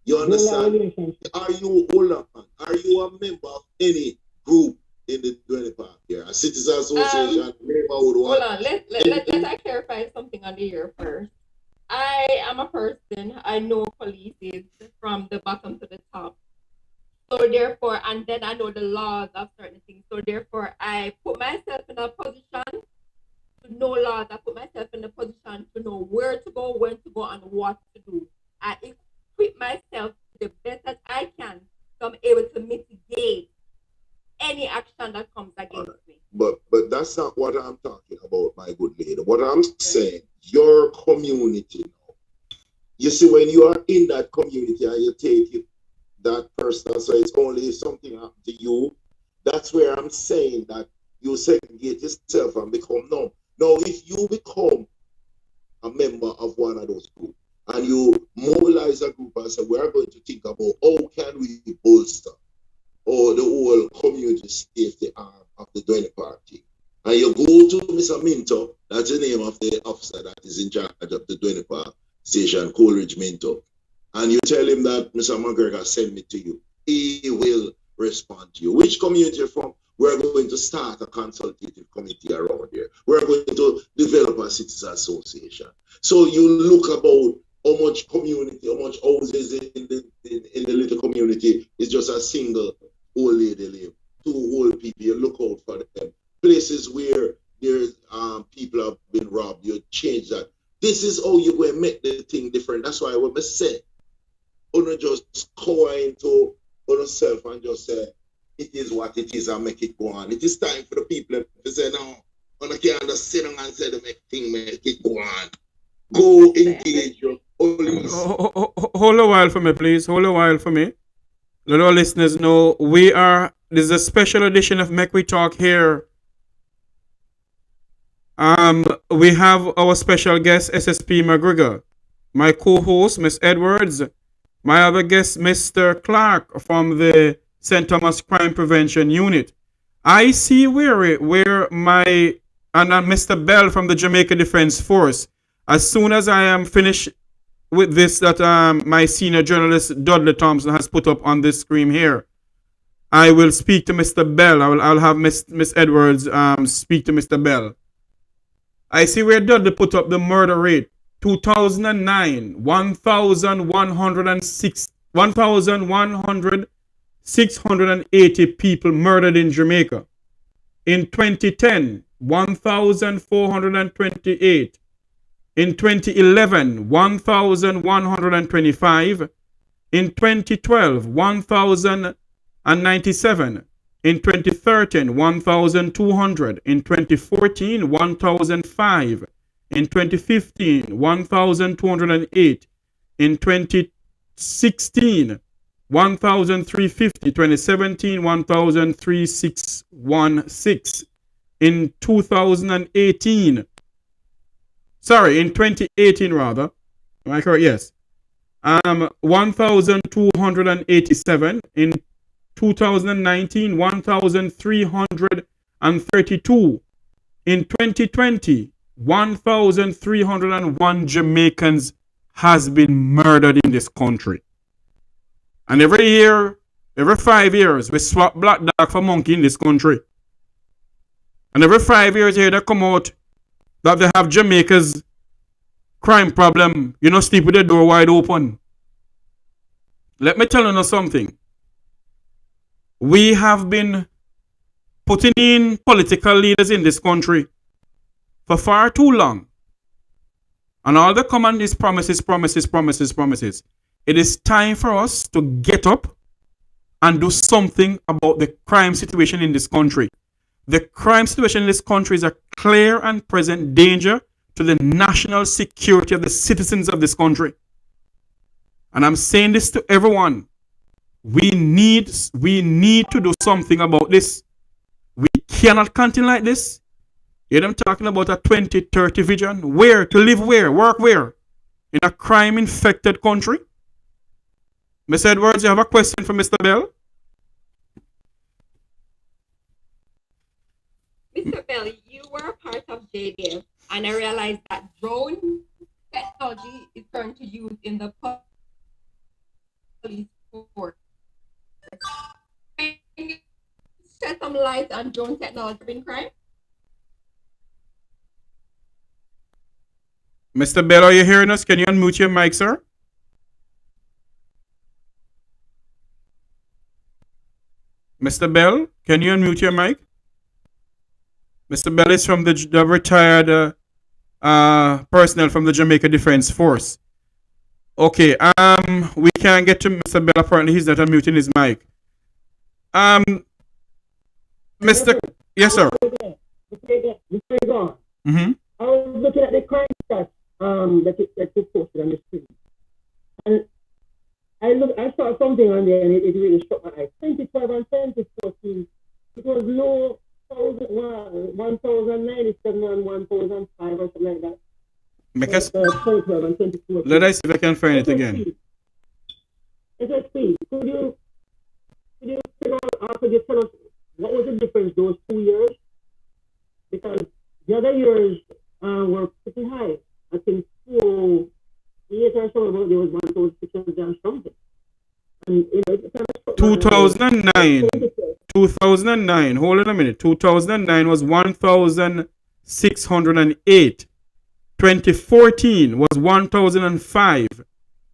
You Build a understand? relationship. Are you hold on? Are you a member of any group in the Dwelling Park here? A citizen association, neighborhood Hold one? on. Let's clarify something on the year first. I am a person, I know police is from the bottom to the top. So therefore, and then I know the laws of certain things. So therefore, I put myself in a position to know laws. I put myself in a position to know where to go, when to go, and what to do. I equip myself to the best that I can, so I'm able to mitigate any action that comes against me. But that's not what I'm talking about, my good lady. What I'm saying, your community now. You see, when you are in that community and you take it that person, so it's only if something happened to you. That's where I'm saying that you segregate yourself and become numb. Now, if you become a member of one of those groups and you mobilize a group and say, we are going to think about how can we bolster or the whole community safety arm of the Dwelling Party. And you go to Mr. Minto, that's the name of the officer that is in charge of the Dwelling Park station, Coleridge Minto. And you tell him that Mr. McGregor sent me to you. He will respond to you. Which community you're from? We're going to start a consultative committee around here. We're going to develop a citizen association. So you look about how much community, how much houses in the little community is just a single old lady live. 2 old people, you look out for them. Places where there's people have been robbed, you change that. This is how you go and make the thing different. That's why when I say, don't just go into yourself and just say, it is what it is and make it go on. It is time for the people to say, no, I can't just sit down and say the make it go on. Go engage your police. Hold a while for me, please. Hold a while for me. Let our listeners know this is a special edition of Make We Talk here. We have our special guest, SSP McGregor. My co-host, Miss Edwards. My other guest, Mr. Clark from the St. Thomas Crime Prevention Unit. I see where Mr. Bell from the Jamaica Defense Force. As soon as I am finished with this that my senior journalist Dudley Thompson has put up on this screen here, I will speak to Mr. Bell. I'll have Miss Edwards speak to Mr. Bell. I see where Dudley put up the murder rate. 2009, 680 people murdered in Jamaica. In 2010, 1,428. In 2011, 1,125. In 2012, 1,097. In 2013, 1,200. In 2014, 1,005. In 2015, 1,208. In 2016, 1,350. 2017, 1,3616. In 2018, in 2018 rather, am I correct? Yes. 1,287. In 2019, 1,332. In 2020, 1,301 Jamaicans has been murdered in this country. And every year, every 5 years, we swap black dog for monkey in this country. And every 5 years here they come out that they have Jamaica's crime problem. You know, sleep with the door wide open. Let me tell you something. We have been putting in political leaders in this country for far too long. And all the command is promises. It is time for us to get up and do something about the crime situation in this country. The crime situation in this country is a clear and present danger to the national security of the citizens of this country. And I'm saying this to everyone. We need to do something about this. We cannot continue like this. You know, I'm talking about a 2030 vision. Where? To live where? Work where? In a crime infected country? Mr. Edwards, you have a question for Mr. Bell? Mr. Bell, you were a part of JDF, and I realized that drone technology is turned to use in the police force. Can you shed some light on drone technology in crime? Mr. Bell, are you hearing us? Can you unmute your mic, sir? Mr. Bell, can you unmute your mic? Mr. Bell is from the retired personnel from the Jamaica Defense Force. Okay, we can't get to Mr. Bell. Apparently, he's not unmuting his mic. Mr. Yes, sir. Mm-hmm. I was looking at the crime stats that you posted on the screen, and I saw something on there, and it really struck my eye. 2012 and 2014, it was low 1,097 and 1,005 or something like that. Because 2012 and 2014. Let us see if I can find it again. SSP, could you tell us what was the difference those 2 years? Because the other years were pretty high. I think 4 years or so, there was 1,600 and something. And, 2009. 2009. Hold on a minute. 2009 was 1,608. 2014 was 1,005.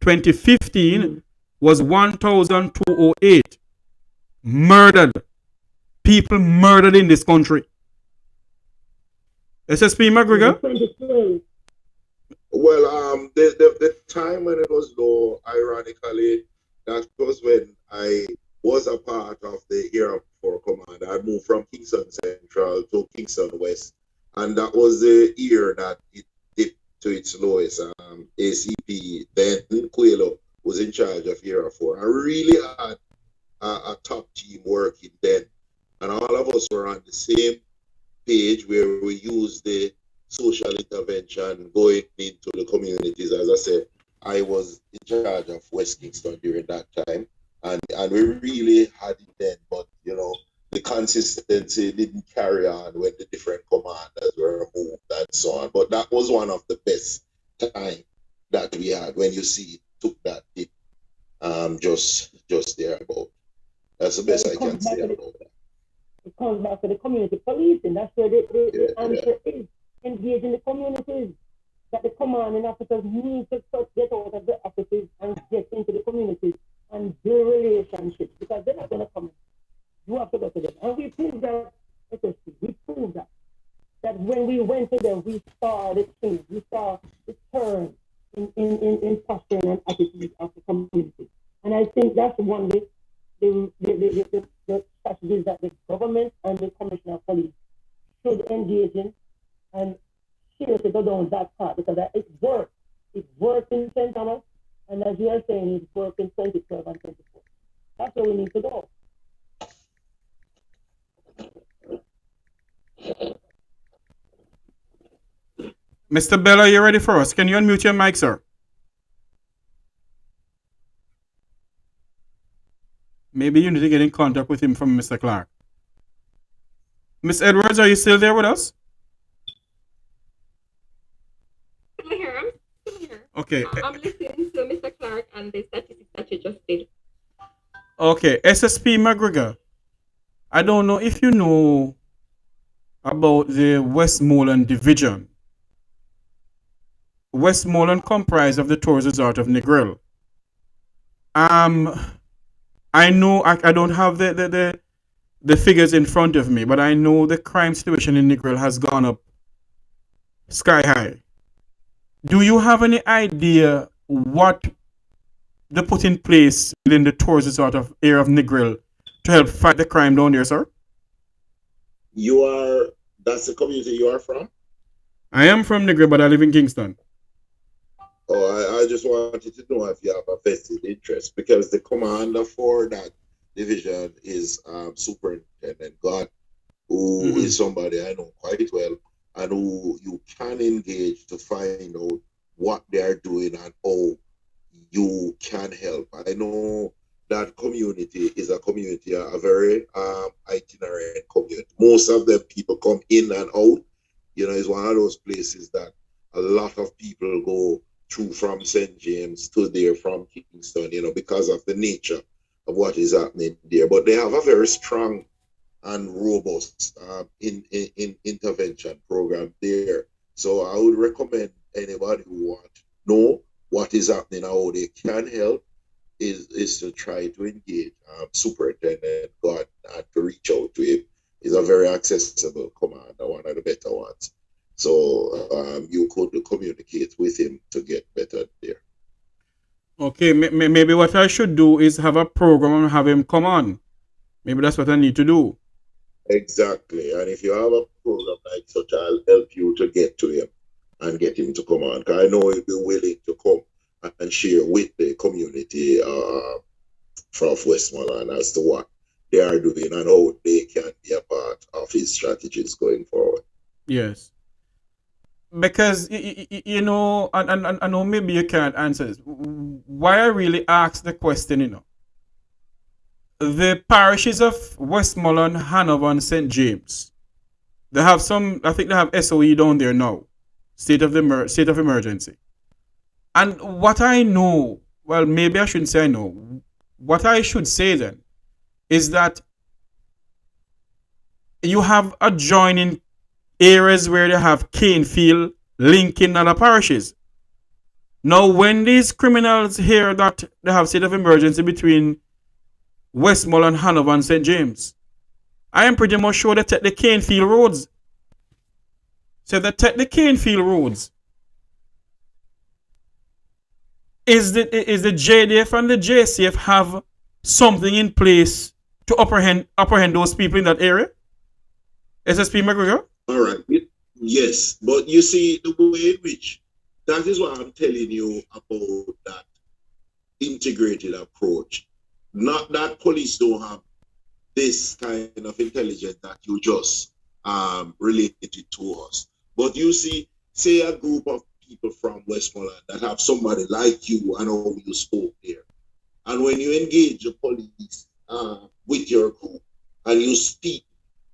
2015 was 1,208. Murdered. People murdered in this country. SSP McGregor? Well, the time when it was low, ironically, that was when I was a part of the Era 4 Command. I moved from Kingston Central to Kingston West, and that was the year that it dipped to its lowest. ACP, then Quelo, was in charge of Era 4. I really had a top team working then, and all of us were on the same page where we used the social intervention going into the communities. As I said, I was in charge of West Kingston during that time, and we really had it then, but the consistency didn't carry on when the different commanders were moved and so on. But that was one of the best time that we had when you see it took that dip just there about. That's the best I can say about that. It comes back to the community policing. That's where the answer is. Engage in the communities. That the commanding officers need to get out of the offices and get into the communities and build relationships, because they're not going to come. You have to go to them. And we proved that, we proved that when we went to them, we saw the change. We saw the turn in posture and attitude of the community. And I think that's one of the strategies that the government and the Commissioner of Police should engage in and seriously go down that path, because it worked. It worked in St. Thomas, and as you are saying, it worked in 2012 and 2014. That's where we need to go. Mr. Bell, are you ready for us? Can you unmute your mic, sir? Maybe you need to get in contact with him from Mr. Clark. Miss Edwards, are you still there with us? Still here. I'm still here. Okay. I'm listening to Mr. Clark and the statistics that you just did. Okay, SSP McGregor. I don't know if you know about the Westmoreland Division. Westmoreland comprised of the tourist resort of Negril. I know I don't have the figures in front of me, but I know the crime situation in Negril has gone up sky high. Do you have any idea what they put in place within the tourist resort of area of Negril to help fight the crime down there, sir? That's the community you are from? I am from Negril, but I live in Kingston. Oh, I just wanted to know if you have a vested interest because the commander for that division is Superintendent God, who Mm-hmm. is somebody I know quite well and who you can engage to find out what they are doing and how you can help. I know that community is a community, a very itinerant community. Most of the people come in and out. It's one of those places that a lot of people go through from St. James to there from Kingston, because of the nature of what is happening there. But they have a very strong and robust intervention program there. So I would recommend anybody who want to know what is happening, how they can help, is to try to engage Superintendent God and to reach out to him. He's a very accessible commander, one of the better ones. So you could communicate with him to get better there. Okay, maybe what I should do is have a program and have him come on. Maybe that's what I need to do. Exactly. And if you have a program like such, I'll help you to get to him and get him to come on. Because I know he'll be willing to come and share with the community from Westmoreland as to what they are doing and how they can be a part of his strategies going forward. Yes. Because, and I know maybe you can't answer this. Why I really asked the question, the parishes of Westmoreland, Hanover, and St. James, they have some, I think they have SOE down there now, state of emergency. And what I know, well, maybe I shouldn't say I know. What I should say then is that you have adjoining areas where they have Canefield linking other parishes. Now, when these criminals hear that they have state of emergency between Westmoreland, Hanover, and St. James, I am pretty much sure they take the Canefield roads. So they take the Canefield roads. Is the JDF and the JCF have something in place to apprehend those people in that area? SSP McGregor? All right. Yes. But you see, the way in which that is what I'm telling you about that integrated approach. Not that police don't have this kind of intelligence that you just related to us. But you see, say a group of people from Westmoreland that have somebody like you and how you spoke there. And when you engage the police with your group and you speak,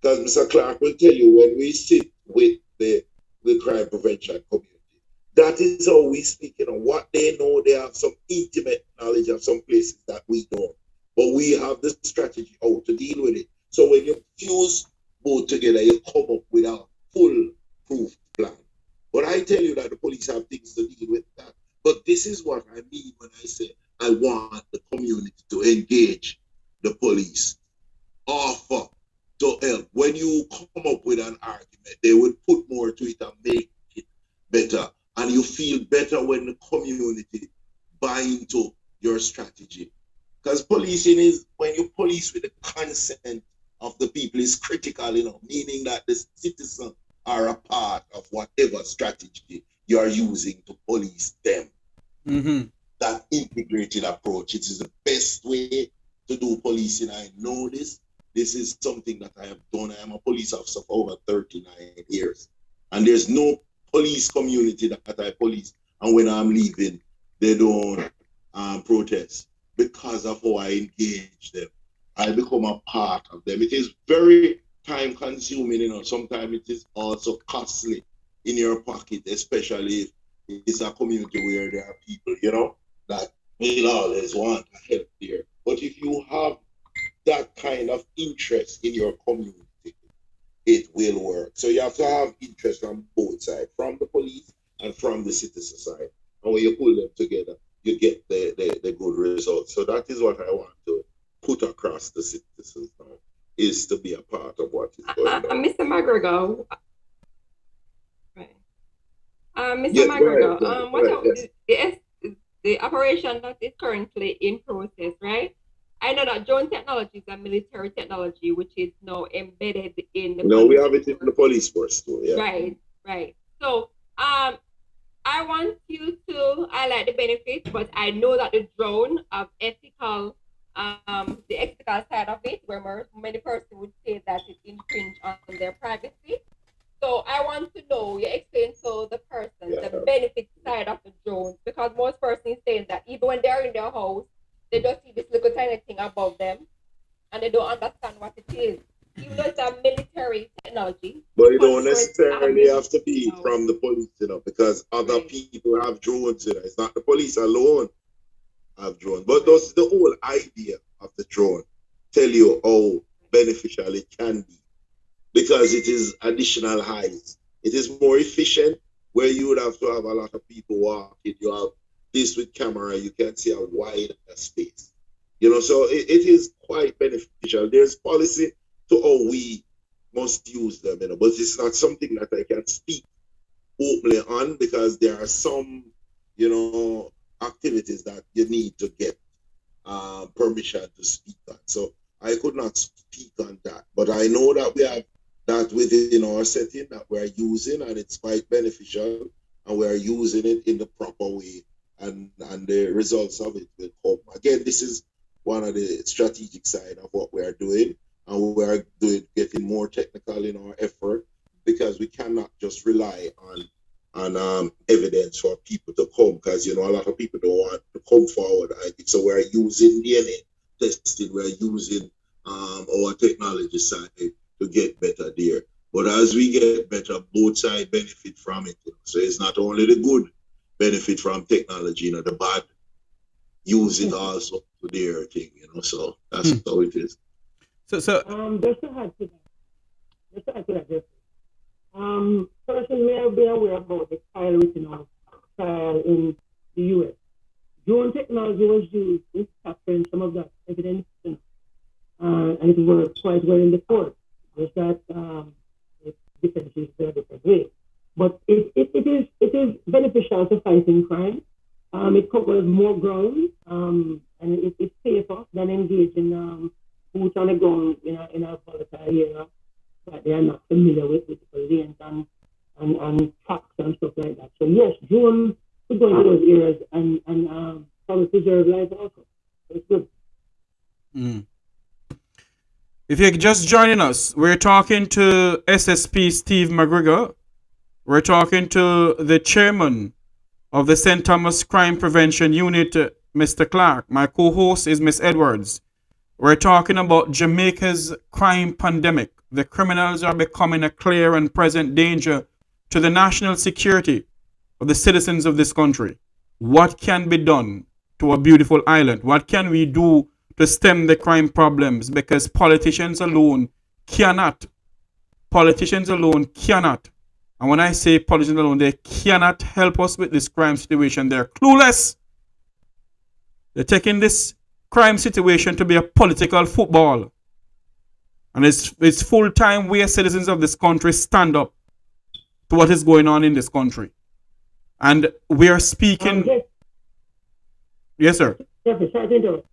because Mr. Clark will tell you when we sit with the crime prevention community, that is how we speak. What they know, they have some intimate knowledge of some places that we don't. But we have the strategy how to deal with it. So when you fuse both together, you come up with a full proof plan. But I tell you that the police have things to deal with that. But this is what I mean when I say I want the community to engage the police, offer to help. When you come up with an argument, they will put more to it and make it better. And you feel better when the community buy into your strategy. Because policing is when you police with the consent of the people is critical, meaning that the citizens are a part of whatever strategy you are using to police them. Mm-hmm. That integrated approach, it is the best way to do policing. I know this. This is something that I have done. I am a police officer for over 39 years. And there's no police community that I police. And when I'm leaving, they don't protest because of how I engage them. I become a part of them. It is very time consuming, sometimes it is also costly in your pocket, especially if it's a community where there are people, that will always want to help there. But if you have that kind of interest in your community, it will work. So you have to have interest on both sides, from the police and from the citizen side. And when you pull them together, you get the good results. So that is what I want to put across the citizens now, is to be a part of what is going on. Mr. McGregor, right. Mr. Yes, McGregor, yes. the operation that is currently in process, right? I know that drone technology is a military technology which is now embedded in the we have it in the police force too. Yeah. Right. So I I want you to highlight the benefits, but I know that the drone of ethical, the ethical side of it, where many persons would say that it infringe on their privacy. So I want to know, you explain to the person the benefit side of the drones, because most persons saying that even when they're in their house, they just see this little tiny thing above them and they don't understand what it is. Even though it's a military technology, But it don't police necessarily have to be no. from the police, because other Right. people have drones. It's not the police alone have drones. But that's the whole idea of the drone. Tell you how beneficial it can be. Because it is additional height. It is more efficient where you would have to have a lot of people walking. You have this with camera, you can see a wider space. So it is quite beneficial. There's policy to how we must use them, but it's not something that I can speak openly on because there are some, activities that you need to get permission to speak on. So I could not speak on that, but I know that we have that within our setting that we're using, and it's quite beneficial, and we're using it in the proper way, and the results of it will come. Again, this is one of the strategic side of what we are doing, and we are getting more technical in our effort because we cannot just rely on evidence for people to come, because a lot of people don't want to come forward. So we're using DNA testing, we're using our technology side to get better there. But as we get better, both sides benefit from it. So it's not only the good benefit from technology, the bad use it also to their thing, So that's how it is. So just to add to that, person may be aware about the trial in the US. Drone technology was used in capturing some of that evidence, and it worked quite well in the court. Just that it depends in a different way. But it is beneficial to fighting crime. It covers more ground, and it's safer than engaging boots on the ground in a volatile area that they are not familiar with the lanes and trucks and stuff like that. So yes, drones could go into those areas and probably preserve life also. So it's good. If you're just joining us, we're talking to SSP Steve McGregor. We're talking to the chairman of the St. Thomas Crime Prevention Unit, Mr. Clark. My co-host is Miss Edwards. We're talking about Jamaica's crime pandemic. The criminals are becoming a clear and present danger to the national security of the citizens of this country. What can be done to a beautiful island? What can we do to stem the crime problems? Because politicians alone cannot. And when I say politicians alone, they cannot help us with this crime situation. They're clueless. They're taking this crime situation to be a political football. And it's full time we as citizens of this country stand up to what is going on in this country. And we are speaking. Yes, sir. Jeffrey, sorry to interrupt.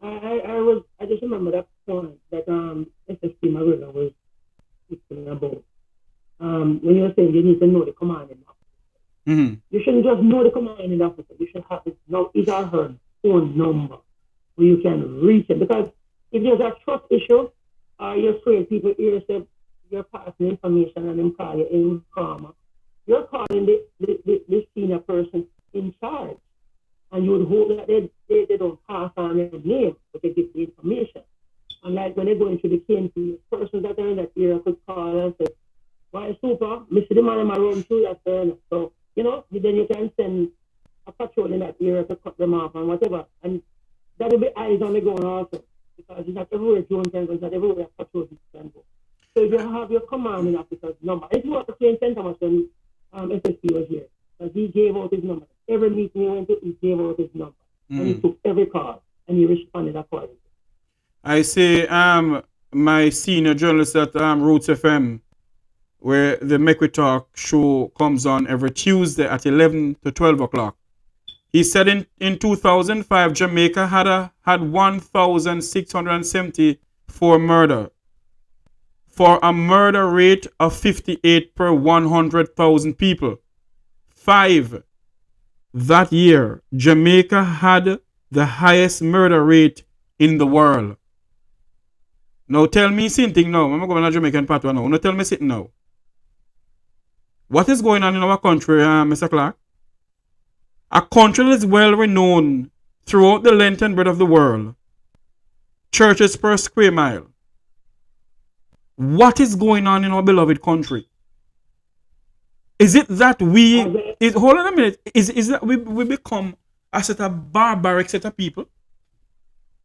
I just remember that point that SSP Marilla was speaking about. When you were saying you need to know the commanding officer. Mm-hmm. You shouldn't just know the commanding officer. You should have his or her phone number where you can reach it. Because if there's a trust issue, you're afraid people hear say you're passing information and then call you informer. You're calling the senior person in charge. And you would hope that they don't pass on their name, but they give the information. And like when they go into the KNP, persons that are in that area could call and say, why super, Mr. The man in my room too, that's fair. So, then you can send a patrol in that area to cut them off and whatever. And that will be eyes on the ground also. Because it's not everywhere drone can go, it's not everywhere patrols can go. So you have your commanding officer's number. It's what the same St. Thomas when SSP was here. Because he gave out his number. Every meeting he went to, he gave out his number. And he took every call and he responded accordingly. I say my senior journalist at Roots FM, where the Make We Talk show comes on every Tuesday at 11 to 12 o'clock. He said in 2005, Jamaica had 1,674 murder, for a murder rate of 58 per 100,000 people. 5 that year, Jamaica had the highest murder rate in the world. Now tell me something now. I'm going to Jamaican part now. Now tell me something now. What is going on in our country, Mr. Clark? A country that is well renowned throughout the length and breadth of the world. Churches per square mile. What is going on in our beloved country? Is it that hold on a minute, is that we become a set of barbaric set of people?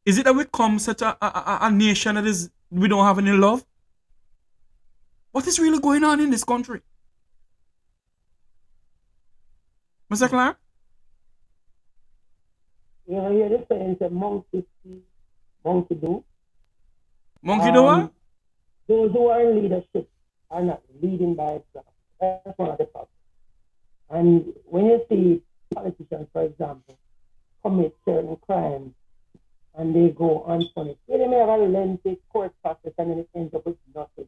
Is it that we become such a nation that is, we don't have any love? What is really going on in this country? Mr. Clark? You know, you're the saying that monkey see, monkey do. Monkey do what? Those who are in leadership are not leading by example. That's one of the problems. And when you see politicians, for example, commit certain crimes and they go unpunished, they may have a lengthy court process and then it ends up with nothing.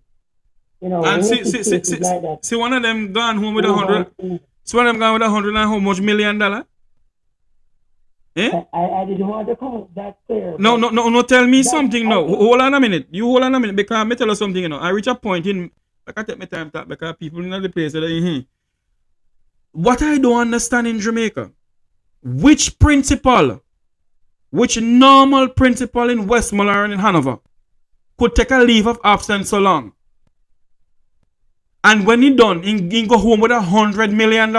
You know, and when you see cases like that, see one of them gone home with 100. So one of them gone with 100 and how much $1 million? Eh? I didn't want to come that clear. No, tell me something now. Hold on a minute. You hold on a minute because I tell you something, you know. I reach a point in, I can take my time to talk because people in the place that what I don't understand in Jamaica, which principal, which normal principal in Westmoreland and in Hanover could take a leave of absence so long? And when he done, he go home with $100 million?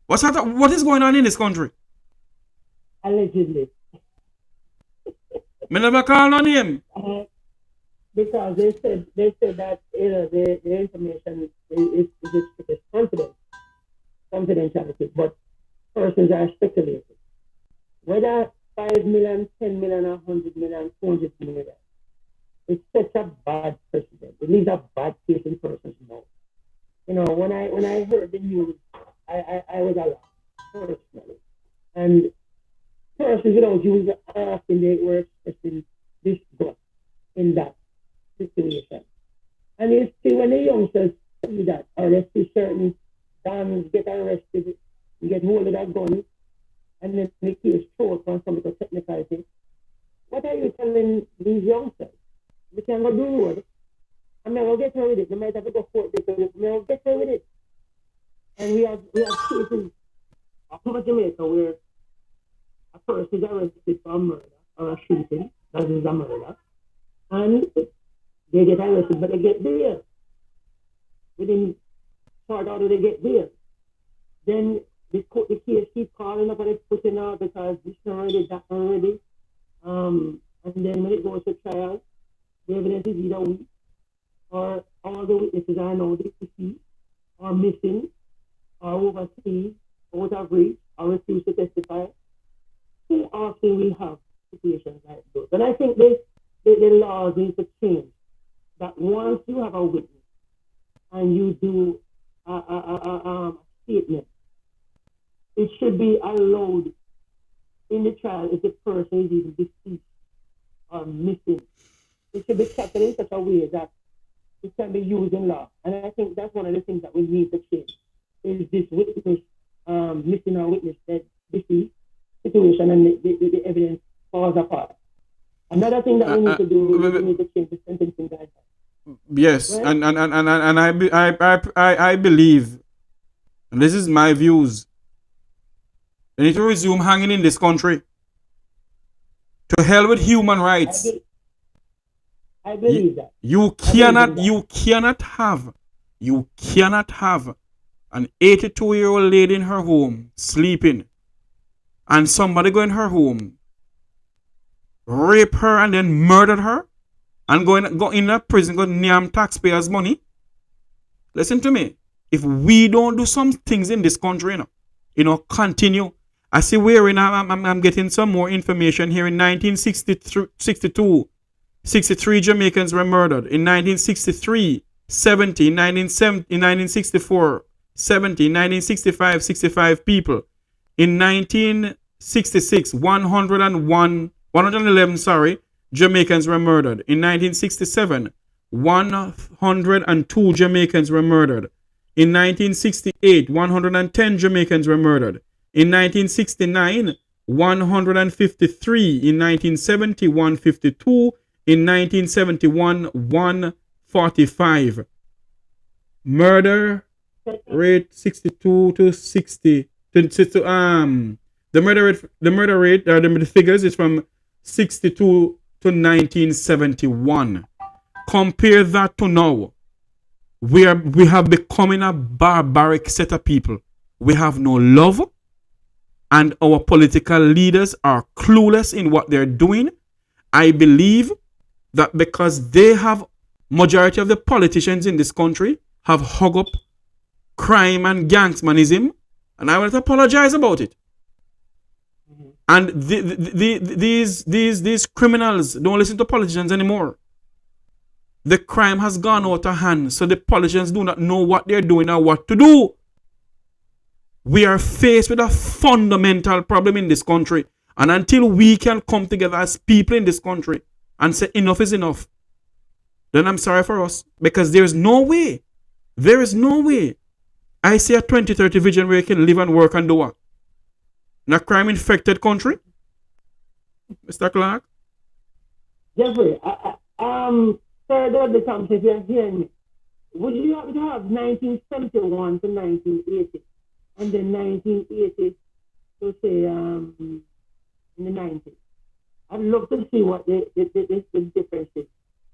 What is going on in this country? Allegedly. Me never call on him. Because they said that the information is confidentiality, but persons are speculating. Whether 5 million, 10 million, 100 million, 200 million, it's such a bad precedent. It leaves a bad taste in persons' mouth. You know, when I heard the news, I was alarmed personally. And persons without using often they were expressing disgust in that situation. And you see when the youngsters see that, or they see certain dons get arrested, you get hold of that gun, and then the case thrown on some little technicality. What are you telling these youngsters? We can go do road. I'm not going to get away with it. We might have to go court because we will get away with it. And we have cases across Jamaica where a person is arrested for a murder or a shooting, that is a murder, and they get arrested, but they get bail. Within short order, they get bail. Then the case keep calling up and it's putting out because this not ready, that not ready. And then when it goes to trial, the evidence is either weak or all the witnesses are now deceased or missing or overseas, out of reach, or refuse to testify. Too often we have situations like those. And I think the laws need to change. That once you have a witness and you do a statement, it should be allowed in the trial if the person is even deceased or missing. It should be captured in such a way that it can be used in law. And I think that's one of the things that we need to change. Is this witness missing or witness that deceased situation and the evidence falls apart. Another thing that we need to do is we need to change the sentencing guidelines. Yes, right? and I believe, and this is my views, they need to resume hanging in this country. To hell with human rights. I believe that. You cannot have an 82-year-old lady in her home sleeping and somebody go in her home, rape her and then murder her and go in a prison, go name taxpayers' money. Listen to me. If we don't do some things in this country, continue. I see where I'm getting some more information here. In 1962, 63 Jamaicans were murdered. In 1963, 70. In 1964, 70. In 1965, 65 people. In 1966, 111 Jamaicans were murdered. In 1967, 102 Jamaicans were murdered. In 1968, 110 Jamaicans were murdered. In 1969, 153. In 1970, 152. In 1971, 145. Murder rate 62 to 60. The figures is from 62 to 1971. Compare that to now. We have becoming a barbaric set of people. We have no love, and our political leaders are clueless in what they're doing. I believe that because they have majority of the politicians in this country have hug up crime and gangsmanism, and I want to apologize about it. And these criminals don't listen to politicians anymore. The crime has gone out of hand, so the politicians do not know what they're doing or what to do. We are faced with a fundamental problem in this country. And until we can come together as people in this country and say enough is enough, then I'm sorry for us. Because there is no way I see a 2030 vision where you can live and work and do what? In a crime infected country? Mr. Clark? Jeffrey, sir, the conversation you're hearing me. Would you have to have 1971 to 1980 and then 1980 to say in the 90s? I'd love to see what the difference is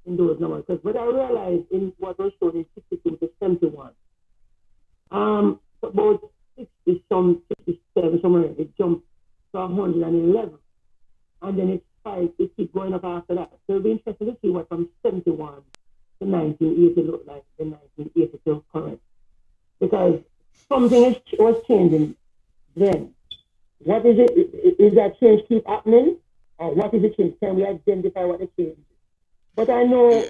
in those numbers. Because what I realized in what was shown in 62 to 71, about 67 somewhere, it jumped to 111. And then it keeps going up after that. So it'll be interesting to see what from 71 to 1980 look like in 1980 to current. Because something was changing then. What is it? Is that change keep happening? Or what is the change? Can we identify what the change is? But I know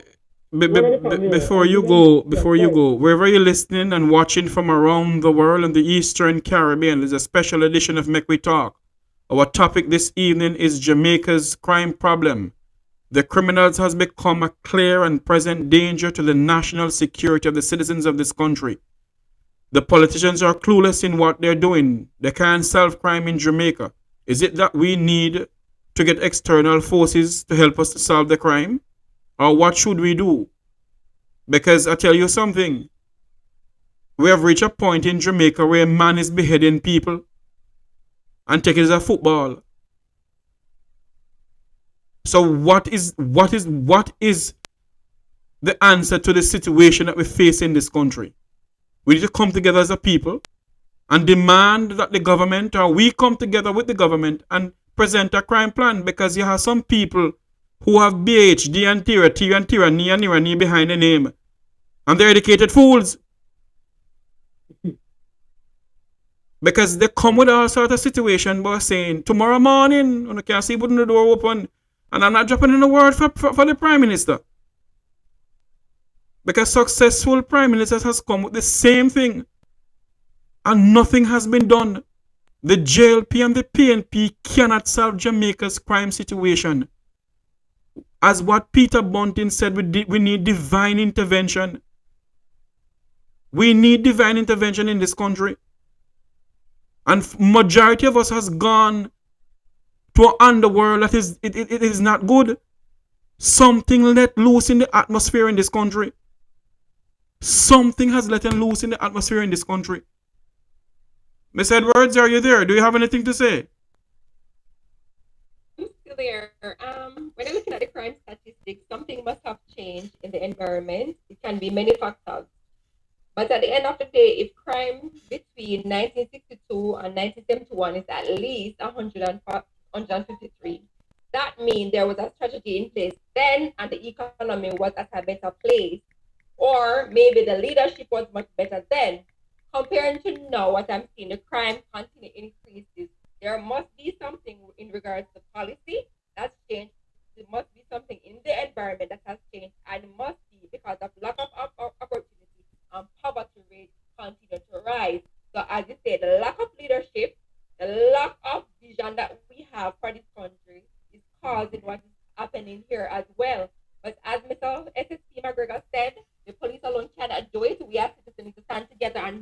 before you go, wherever you're listening and watching from around the world and the Eastern Caribbean, there's a special edition of Make We Talk. Our topic this evening is Jamaica's crime problem. The criminals has become a clear and present danger to the national security of the citizens of this country. The politicians are clueless in what they're doing. They can't solve crime in Jamaica. Is it that we need to get external forces to help us to solve the crime? Or what should we do? Because I tell you something, we have reached a point in Jamaica where a man is beheading people and take it as a football. So what is the answer to the situation that we face in this country? We need to come together as a people and demand that the government, or we come together with the government and present a crime plan, because you have some people who have BHD and tyranny and tyranny behind the name, and they're educated fools. Because they come with all sort of situation by saying, tomorrow morning, you can see putting the door open, and I'm not dropping in a word for the Prime Minister. Because successful Prime Ministers has come with the same thing, and nothing has been done. The JLP and the PNP cannot solve Jamaica's crime situation. As what Peter Bunting said, we need divine intervention. We need divine intervention in this country. And majority of us has gone to an underworld that it is not good. Something let loose in the atmosphere in this country. Something has let loose in the atmosphere in this country. Miss Edwards, are you there? Do you have anything to say? I'm still there. When I'm looking at the crime statistics, something must have changed in the environment. It can be many factors. But at the end of the day, if crime between 1962 and 1971 is at least 153, that means there was a strategy in place then and the economy was at a better place. Or maybe the leadership was much better then. Comparing to now, what I'm seeing, the crime continue increases. There must be something in regards to policy that's changed. There must be something in the environment that has changed, and it must be because of lack of opportunity and poverty rate continue to rise. So as you say, the lack of leadership, the lack of vision that we have for this country is causing what is happening here as well. But as Mr. SSP McGregor said, the police alone cannot do it. We as citizens need to stand together and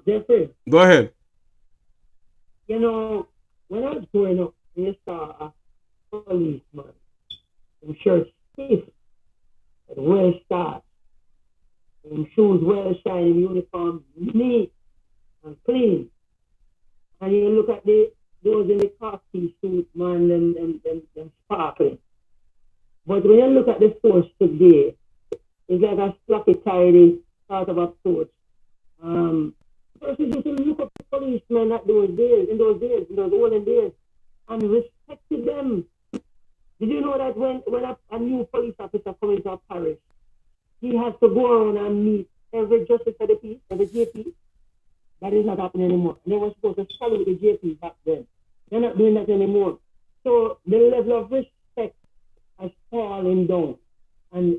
Jeffrey, Go ahead. you know, when I was growing up, you saw a policeman in shirt stiff, well starched, in shoes well shiny, uniform neat and clean. And you look at those in the khaki suit, man, them sparkling. But when you look at the force today, it's like a sloppy, tidy sort of approach. Um, Versus you can look at the policemen at in those olden days, and respected them. Did you know that when a new police officer comes into a parish, he has to go around and meet every justice of the peace, every JP? That is not happening anymore. And they were supposed to follow the JP back then. They're not doing that anymore. So the level of respect has fallen down. And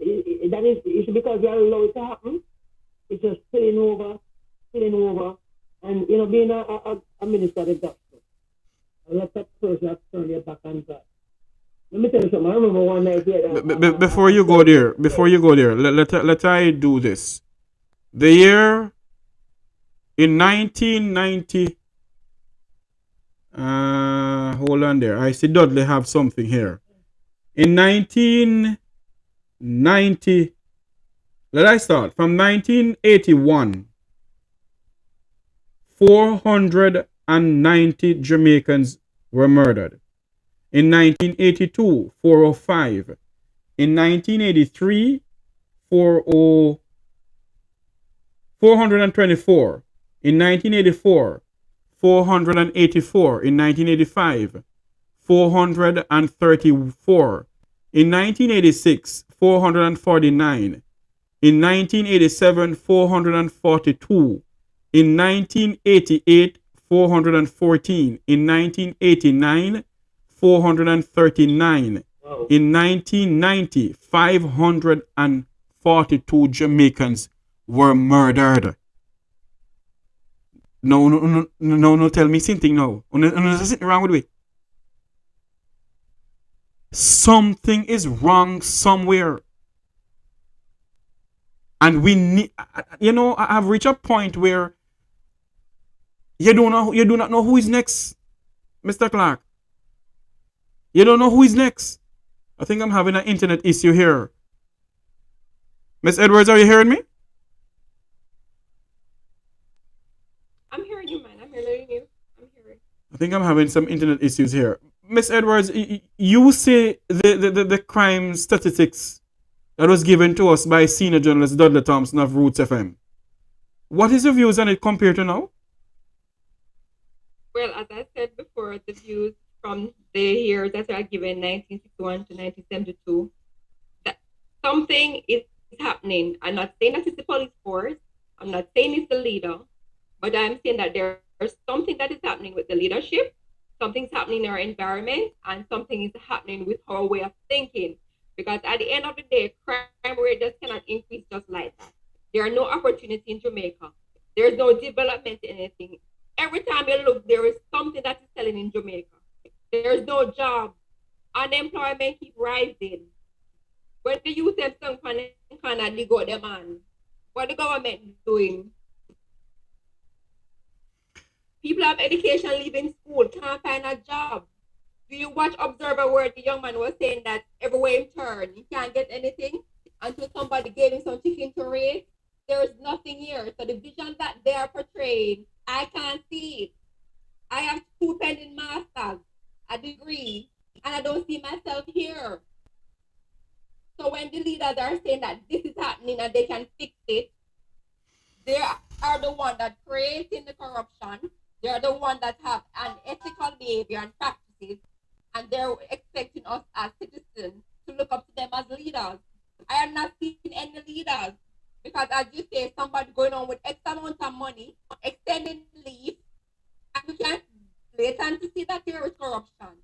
that is it's because they allow it to happen. It's just spilling over. And, being a minister of the gospel, I let that person have turned their back on God. Let me tell you something. I remember one night here. Before you go there, let I do this. The year in 1990, hold on there. I see Dudley have something here. In 1990, let I start. From 1981, 490 Jamaicans were murdered. In 1982, 405. In 1983, 424. In 1984, 484. In 1985, 434. In 1986, 449. In 1987, 442. In 1988, 414. In 1989, 439. Wow. In 1990, 542 Jamaicans were murdered. No, tell me something now. There's something wrong with me. Something is wrong somewhere. And we need, I've reached a point where you do not know who is next, Mr. Clark. You don't know who is next. I think I'm having an internet issue here. Miss Edwards, are you hearing me? I'm hearing you, man. I'm hearing you. I'm hearing. I think I'm having some internet issues here. Miss Edwards, you say the crime statistics that was given to us by senior journalist Dudley Thompson of Roots FM. What is your views on it compared to now? Well, as I said before, the views from the years that are given 1961 to 1972, that something is happening. I'm not saying that it's the police force. I'm not saying it's the leader, but I'm saying that there's something that is happening with the leadership, something's happening in our environment, and something is happening with our way of thinking. Because at the end of the day, crime rate just cannot increase just like that. There are no opportunities in Jamaica. There's no development in anything. Every time you look, there is something that is selling in Jamaica. There's no job. Unemployment keep rising. When the youth have some kind of go them on, what the government doing? People have education, leaving school, can't find a job. Do you watch Observer where the young man was saying that everywhere he turn, he can't get anything until somebody gave him some chicken to raise? There is nothing here. So the vision that they are portraying, I can't see it. I have 2 pending masters, a degree, and I don't see myself here. So when the leaders are saying that this is happening and they can fix it, they are the ones that creating the corruption. They are the ones that have unethical behavior and practices, and they're expecting us as citizens to look up to them as leaders. I am not seeing any leaders because, as you say, somebody going on with X amount of money, extending leave, and we can't blatant to see that there is corruption.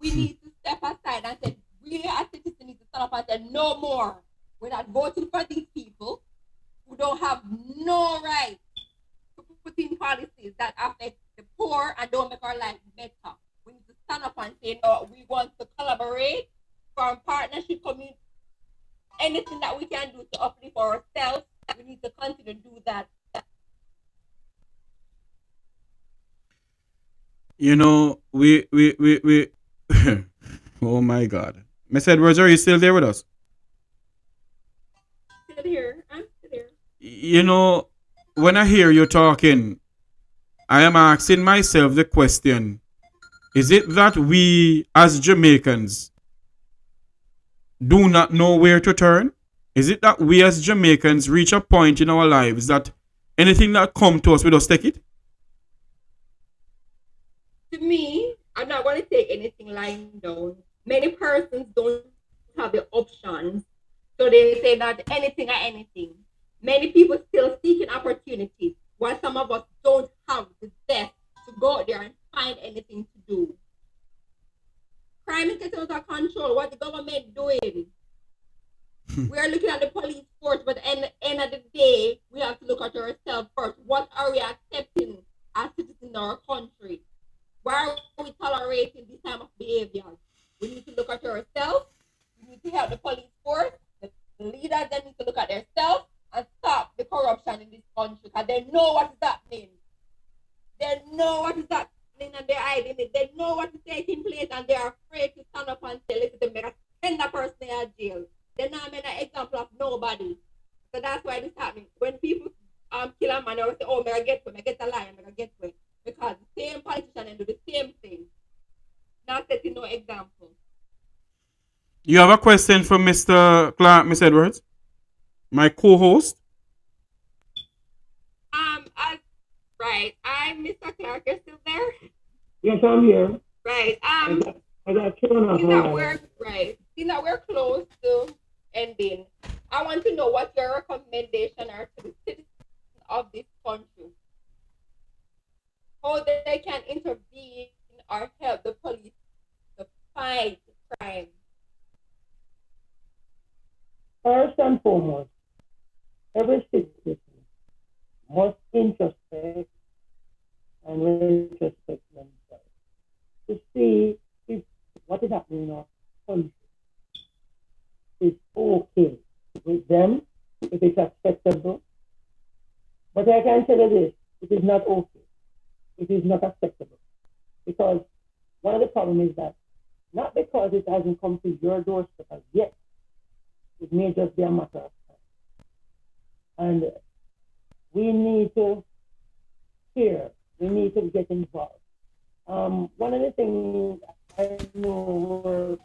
We need to step aside and say, we as citizens need to stand up and say, no more. We're not voting for these people who don't have no right to put in policies that affect the poor and don't make our life better. We need to stand up and say, no, we want to collaborate, form partnership, community, anything that we can do to uplift ourselves. We need to continue to do that. You know, we oh my God. Miss Edwards, are you still there with us? Still here. I'm still here. You know, when I hear you talking, I am asking myself the question, is it that we as Jamaicans do not know where to turn? Is it that we as Jamaicans reach a point in our lives that anything that come to us, we just take it? To me, I'm not going to take anything lying down. Many persons don't have the options, so they say that anything or anything. Many people still seeking opportunities, while some of us don't have the zest to go out there and find anything to do. Crime is getting out of control. What the government doing? We are looking at the police force, but at the end of the day, we have to look at ourselves first. What are we accepting as citizens in our country? Why are we tolerating this type of behavior? We need to look at ourselves. We need to help the police force. The leaders they need to look at themselves and stop the corruption in this country because they know what is happening. They know what is happening and they're hiding it. They know what is taking place and they're afraid to stand up and say, listen, they send that person in jail. They're not made an example of nobody. So that's why this happening. When people kill a man, they will say, oh, I get a lion, I get away. Because the same politician do the same thing. Not setting no example. You have a question from Mr. Clark, Miss Edwards, my co-host. As right, I'm Mr. Clark. You're still there? Yes, I'm here. Right. I got thrown off. Seeing that we're close to ending, I want to know what your recommendation are to the citizens of this country. How they can intervene or help the police to fight crime. First and foremost, every citizen must introspect and retrospect themselves to see if what is happening in our country is okay with them, if it's acceptable. But I can tell you this, it is not okay. It is not acceptable. Because one of the problems is that not because it hasn't come to your doorstep as yet, it may just be a matter of time. And we need to hear, we need to get involved. One of the things I know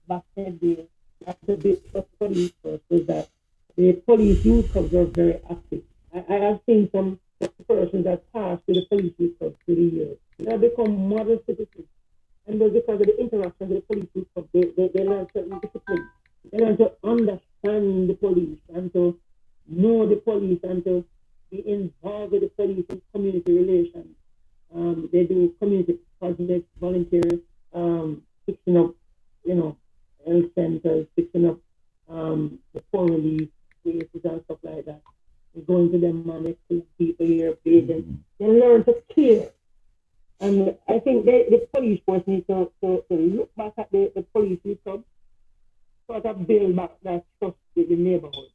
back in the day, after the police force, is that the police youth clubs are very active. I have seen some persons that pass to the police youth clubs through the years. They have become model citizens. And because of the interaction with the police youth club, they learn certain discipline. They learn to understand the police and to know the police and to be involved with the police in community relations. They do community projects, volunteer, fixing up, health centers, fixing up the poor relief places and stuff like that. They go into them and they see people here, bathing. They learn to care. And I think the police force needs to look back at the police club, sort of build back that trust with the neighborhood,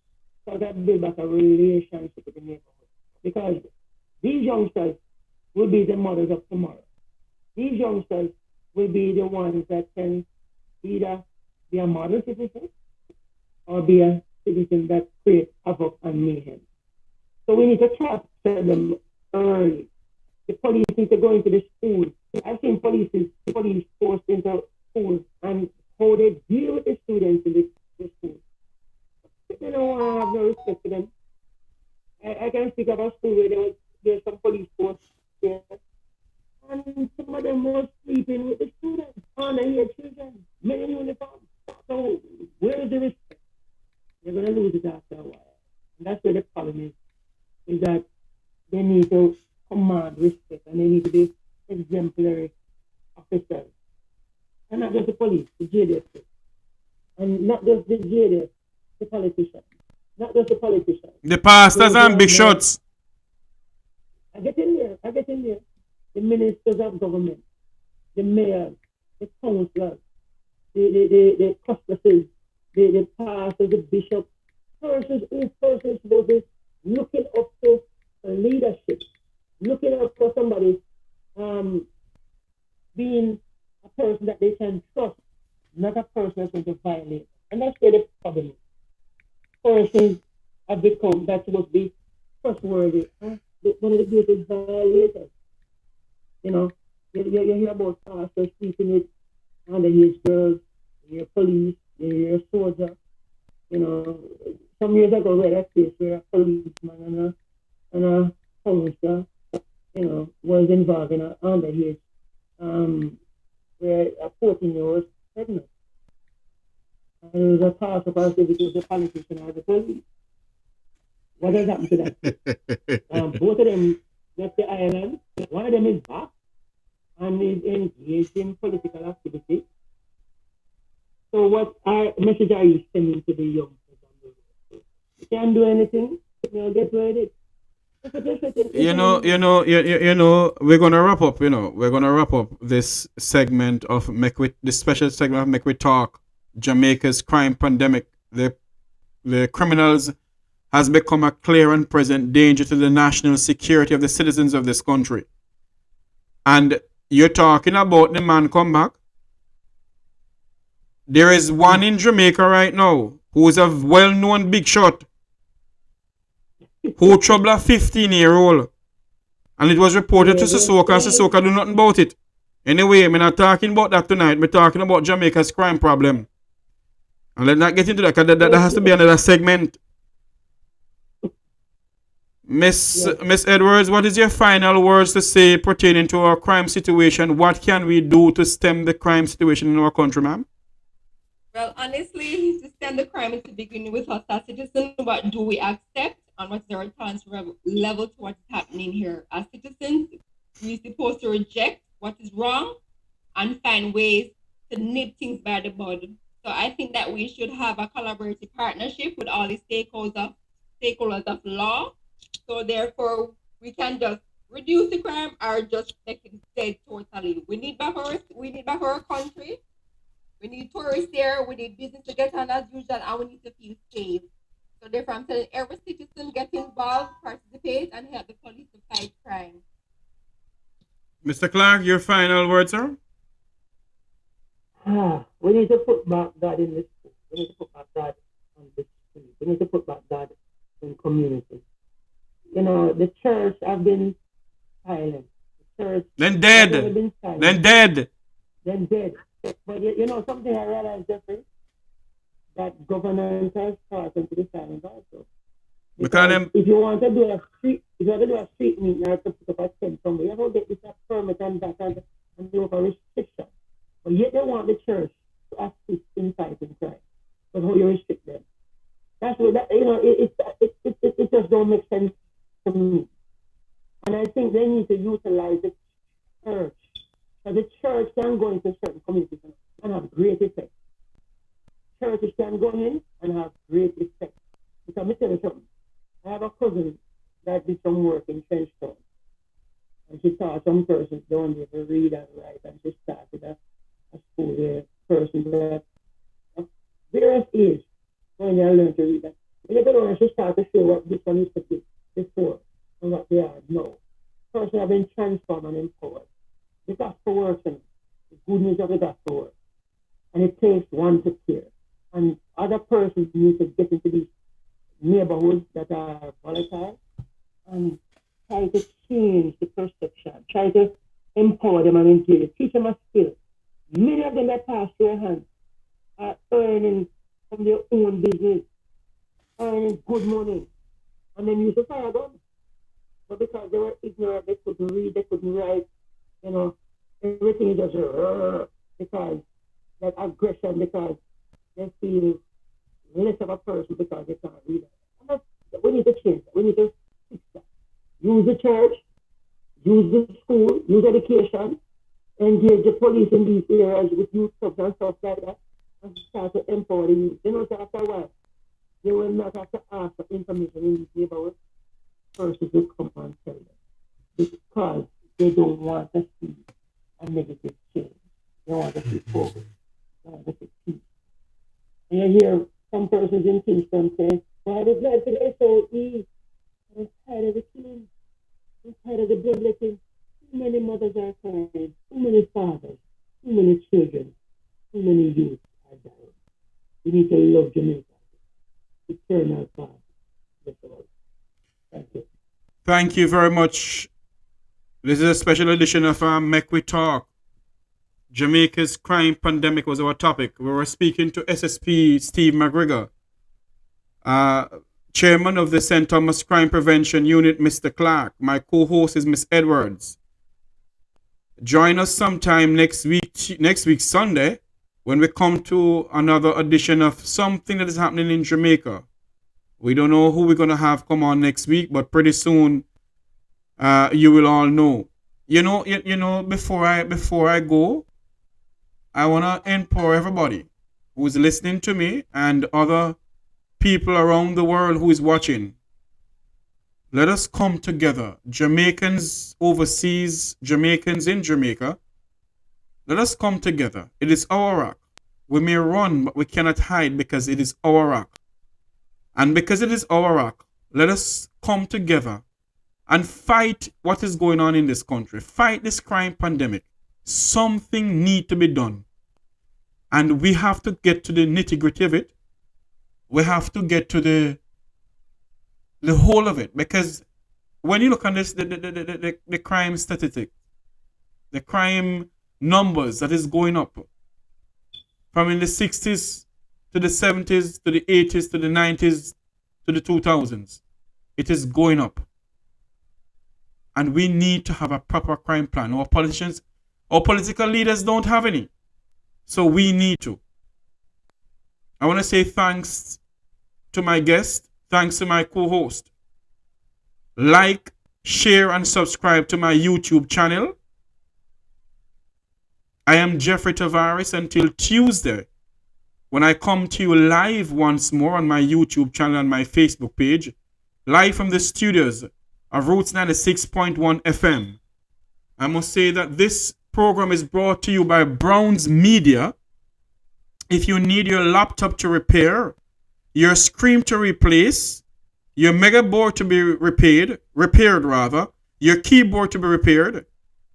sort of build back a relationship with the neighborhood. Because these youngsters will be the mothers of tomorrow. These youngsters will be the ones that can either be a model citizen or be a citizen that creates havoc and mayhem. So we need to capture them early. The police need to go into the schools. I've seen police forced into schools and how they deal with the students in the schools. They don't have no respect for them. I can speak of a school where there's some police force there, and some of them were sleeping with the students, underage children, men in uniform. So where is the respect? They're going to lose it after a while. And that's where the problem is that they need to command respect and they need to be exemplary officers. And not just the police, the JDF. And not just the JDF, the politicians. Not just the politicians. The pastors and bishops. I get in there. The ministers of government, the mayors, the councillors, the justices, the pastors, the bishops, persons supposed to be looking up to leadership, looking up for somebody persons have become that must be trustworthy. Huh? One of the greatest violators. You know, you hear about pastors sleeping with underage girls, you hear police, you hear soldier. You know, some years ago, we had a case where a policeman and a counselor, was involved in an underage, um, where a 14-year-old was pregnant. And it was a toss up as if it was the politician or the police. What has happened to that case? Both of them left the island. One of them is back and is engaged in political activity. So what message are you sending to the young people? You can't do anything, get rid of it. We're gonna wrap up. We're gonna wrap up this segment of this special segment of Make We Talk. Jamaica's crime pandemic. The criminals has become a clear and present danger to the national security of the citizens of this country. And you're talking about the man come back. There is one in Jamaica right now who is a well-known big shot who troubled a 15-year-old. And it was reported to Sissoko, and Sissoko do nothing about it. Anyway, I'm not talking about that tonight. I'm talking about Jamaica's crime problem. And let's not get into that, because that has to be another segment. Miss Edwards, what is your final words to say pertaining to our crime situation? What can we do to stem the crime situation in our country, ma'am? Well, honestly, to stem the crime is to begin with us as citizens. What do we accept and what is our tolerance level to what's happening here? As citizens, we're supposed to reject what is wrong and find ways to nip things by the bud. So I think that we should have a collaborative partnership with all the stakeholders of law. So therefore, we can just reduce the crime or just make it dead totally. We need buffers. We need buffer our country. We need tourists there. We need business to get on as usual, and we need to feel safe. So therefore, I'm telling every citizen get involved, participate, and help the police to fight crime. Mr. Clark, your final words, sir? We need to put back God in the school. We need to put back God on the street. We need to put back God in community. The church have been silent. The church then dead. Been silent. Then dead. Then dead. But something I realized, Jeffrey, that government has started to be silent also. Because if you want to do a street meeting, you have to put up a tent somewhere. You have to get this permit and that and do a restriction. But yet they want the church to assist in fighting crime. But how you restrict them? That's what it just don't make sense to me. And I think they need to utilize the church. So the church can go into certain communities and have great effect. Churches can go in and have great effect. Because let me tell you something. I have a cousin that did some work in Trenchtown. And she taught some persons down there to read and write. And she started a school where person that various age when they learn to read that. When you go down, she started to show what this one used to be before and what they are now. Person have been transformed and empowered. The gospel works, and the good news of the gospel works. And it takes one to care. And other persons need to get into these neighborhoods that are volatile and try to change the perception, try to empower them and engage, teach them a skill. Many of them that pass through your hands are earning from their own business, earning good money, and then use the fire gun. But because they were ignorant, they couldn't read, they couldn't write, everything is just because that aggression, because they feel less of a person because they can't read it. We need to change that. We need to fix that. Use the church, use the school, use education, engage the police in these areas with youth clubs and stuff like that, and start to empower the youth. So after a while, they will not have to ask for information in these neighborhoods. Persons will come and tell them because they don't want to see a negative change. They want to see progress. They want to see peace. And you hear some persons in Kingston say, "Why the blood to the SOE? I'm tired of the killing. I'm tired of the bloodletting. Too many mothers are crying. Too many fathers. Too many children. Too many youth are dying. We need to love Jamaica. eternal God. Yes, Lord. Thank you. Thank you very much. This is a special edition of Make We Talk. Jamaica's crime pandemic was our topic. We were speaking to SSP Steve McGregor, chairman of the St. Thomas Crime Prevention Unit, Mr. Clark. My co-host is Miss Edwards. Join us sometime next week Sunday, when we come to another edition of something that is happening in Jamaica. We don't know who we're gonna have come on next week, but pretty soon, you will all know. You know. Before I go, I wanna implore everybody who's listening to me and other people around the world who is watching. Let us come together, Jamaicans overseas, Jamaicans in Jamaica. Let us come together. It is our rock. We may run, but we cannot hide because it is our rock. And because it is our rock, let us come together and fight what is going on in this country. Fight this crime pandemic. Something needs to be done. And we have to get to the nitty-gritty of it. We have to get to the whole of it. Because when you look at this, the crime statistic, the crime numbers that is going up from in the 60s to the 70s to the 80s to the 90s to the 2000s, it is going up. And we need to have a proper crime plan. Our politicians, our political leaders don't have any. So we need to. I want to say thanks to my guest. Thanks to my co-host. Like, share, and subscribe to my YouTube channel. I am Jeffrey Tavares until Tuesday, when I come to you live once more on my YouTube channel and my Facebook page, live from the studios of Roots 96.1 FM. I must say that this program is brought to you by Browns Media. If you need your laptop to repair, your screen to replace, your mega board to be repaired, your keyboard to be repaired,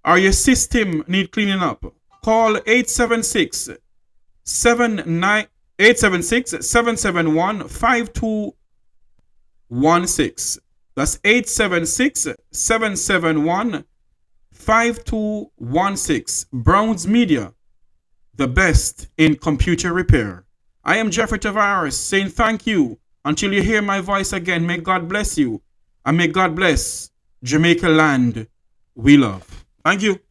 or your system need cleaning up, call 876-771-5216. That's 876-771-5216. Browns Media, the best in computer repair. I am Jeffrey Tavares saying thank you. Until you hear my voice again, may God bless you. And may God bless Jamaica land we love. Thank you.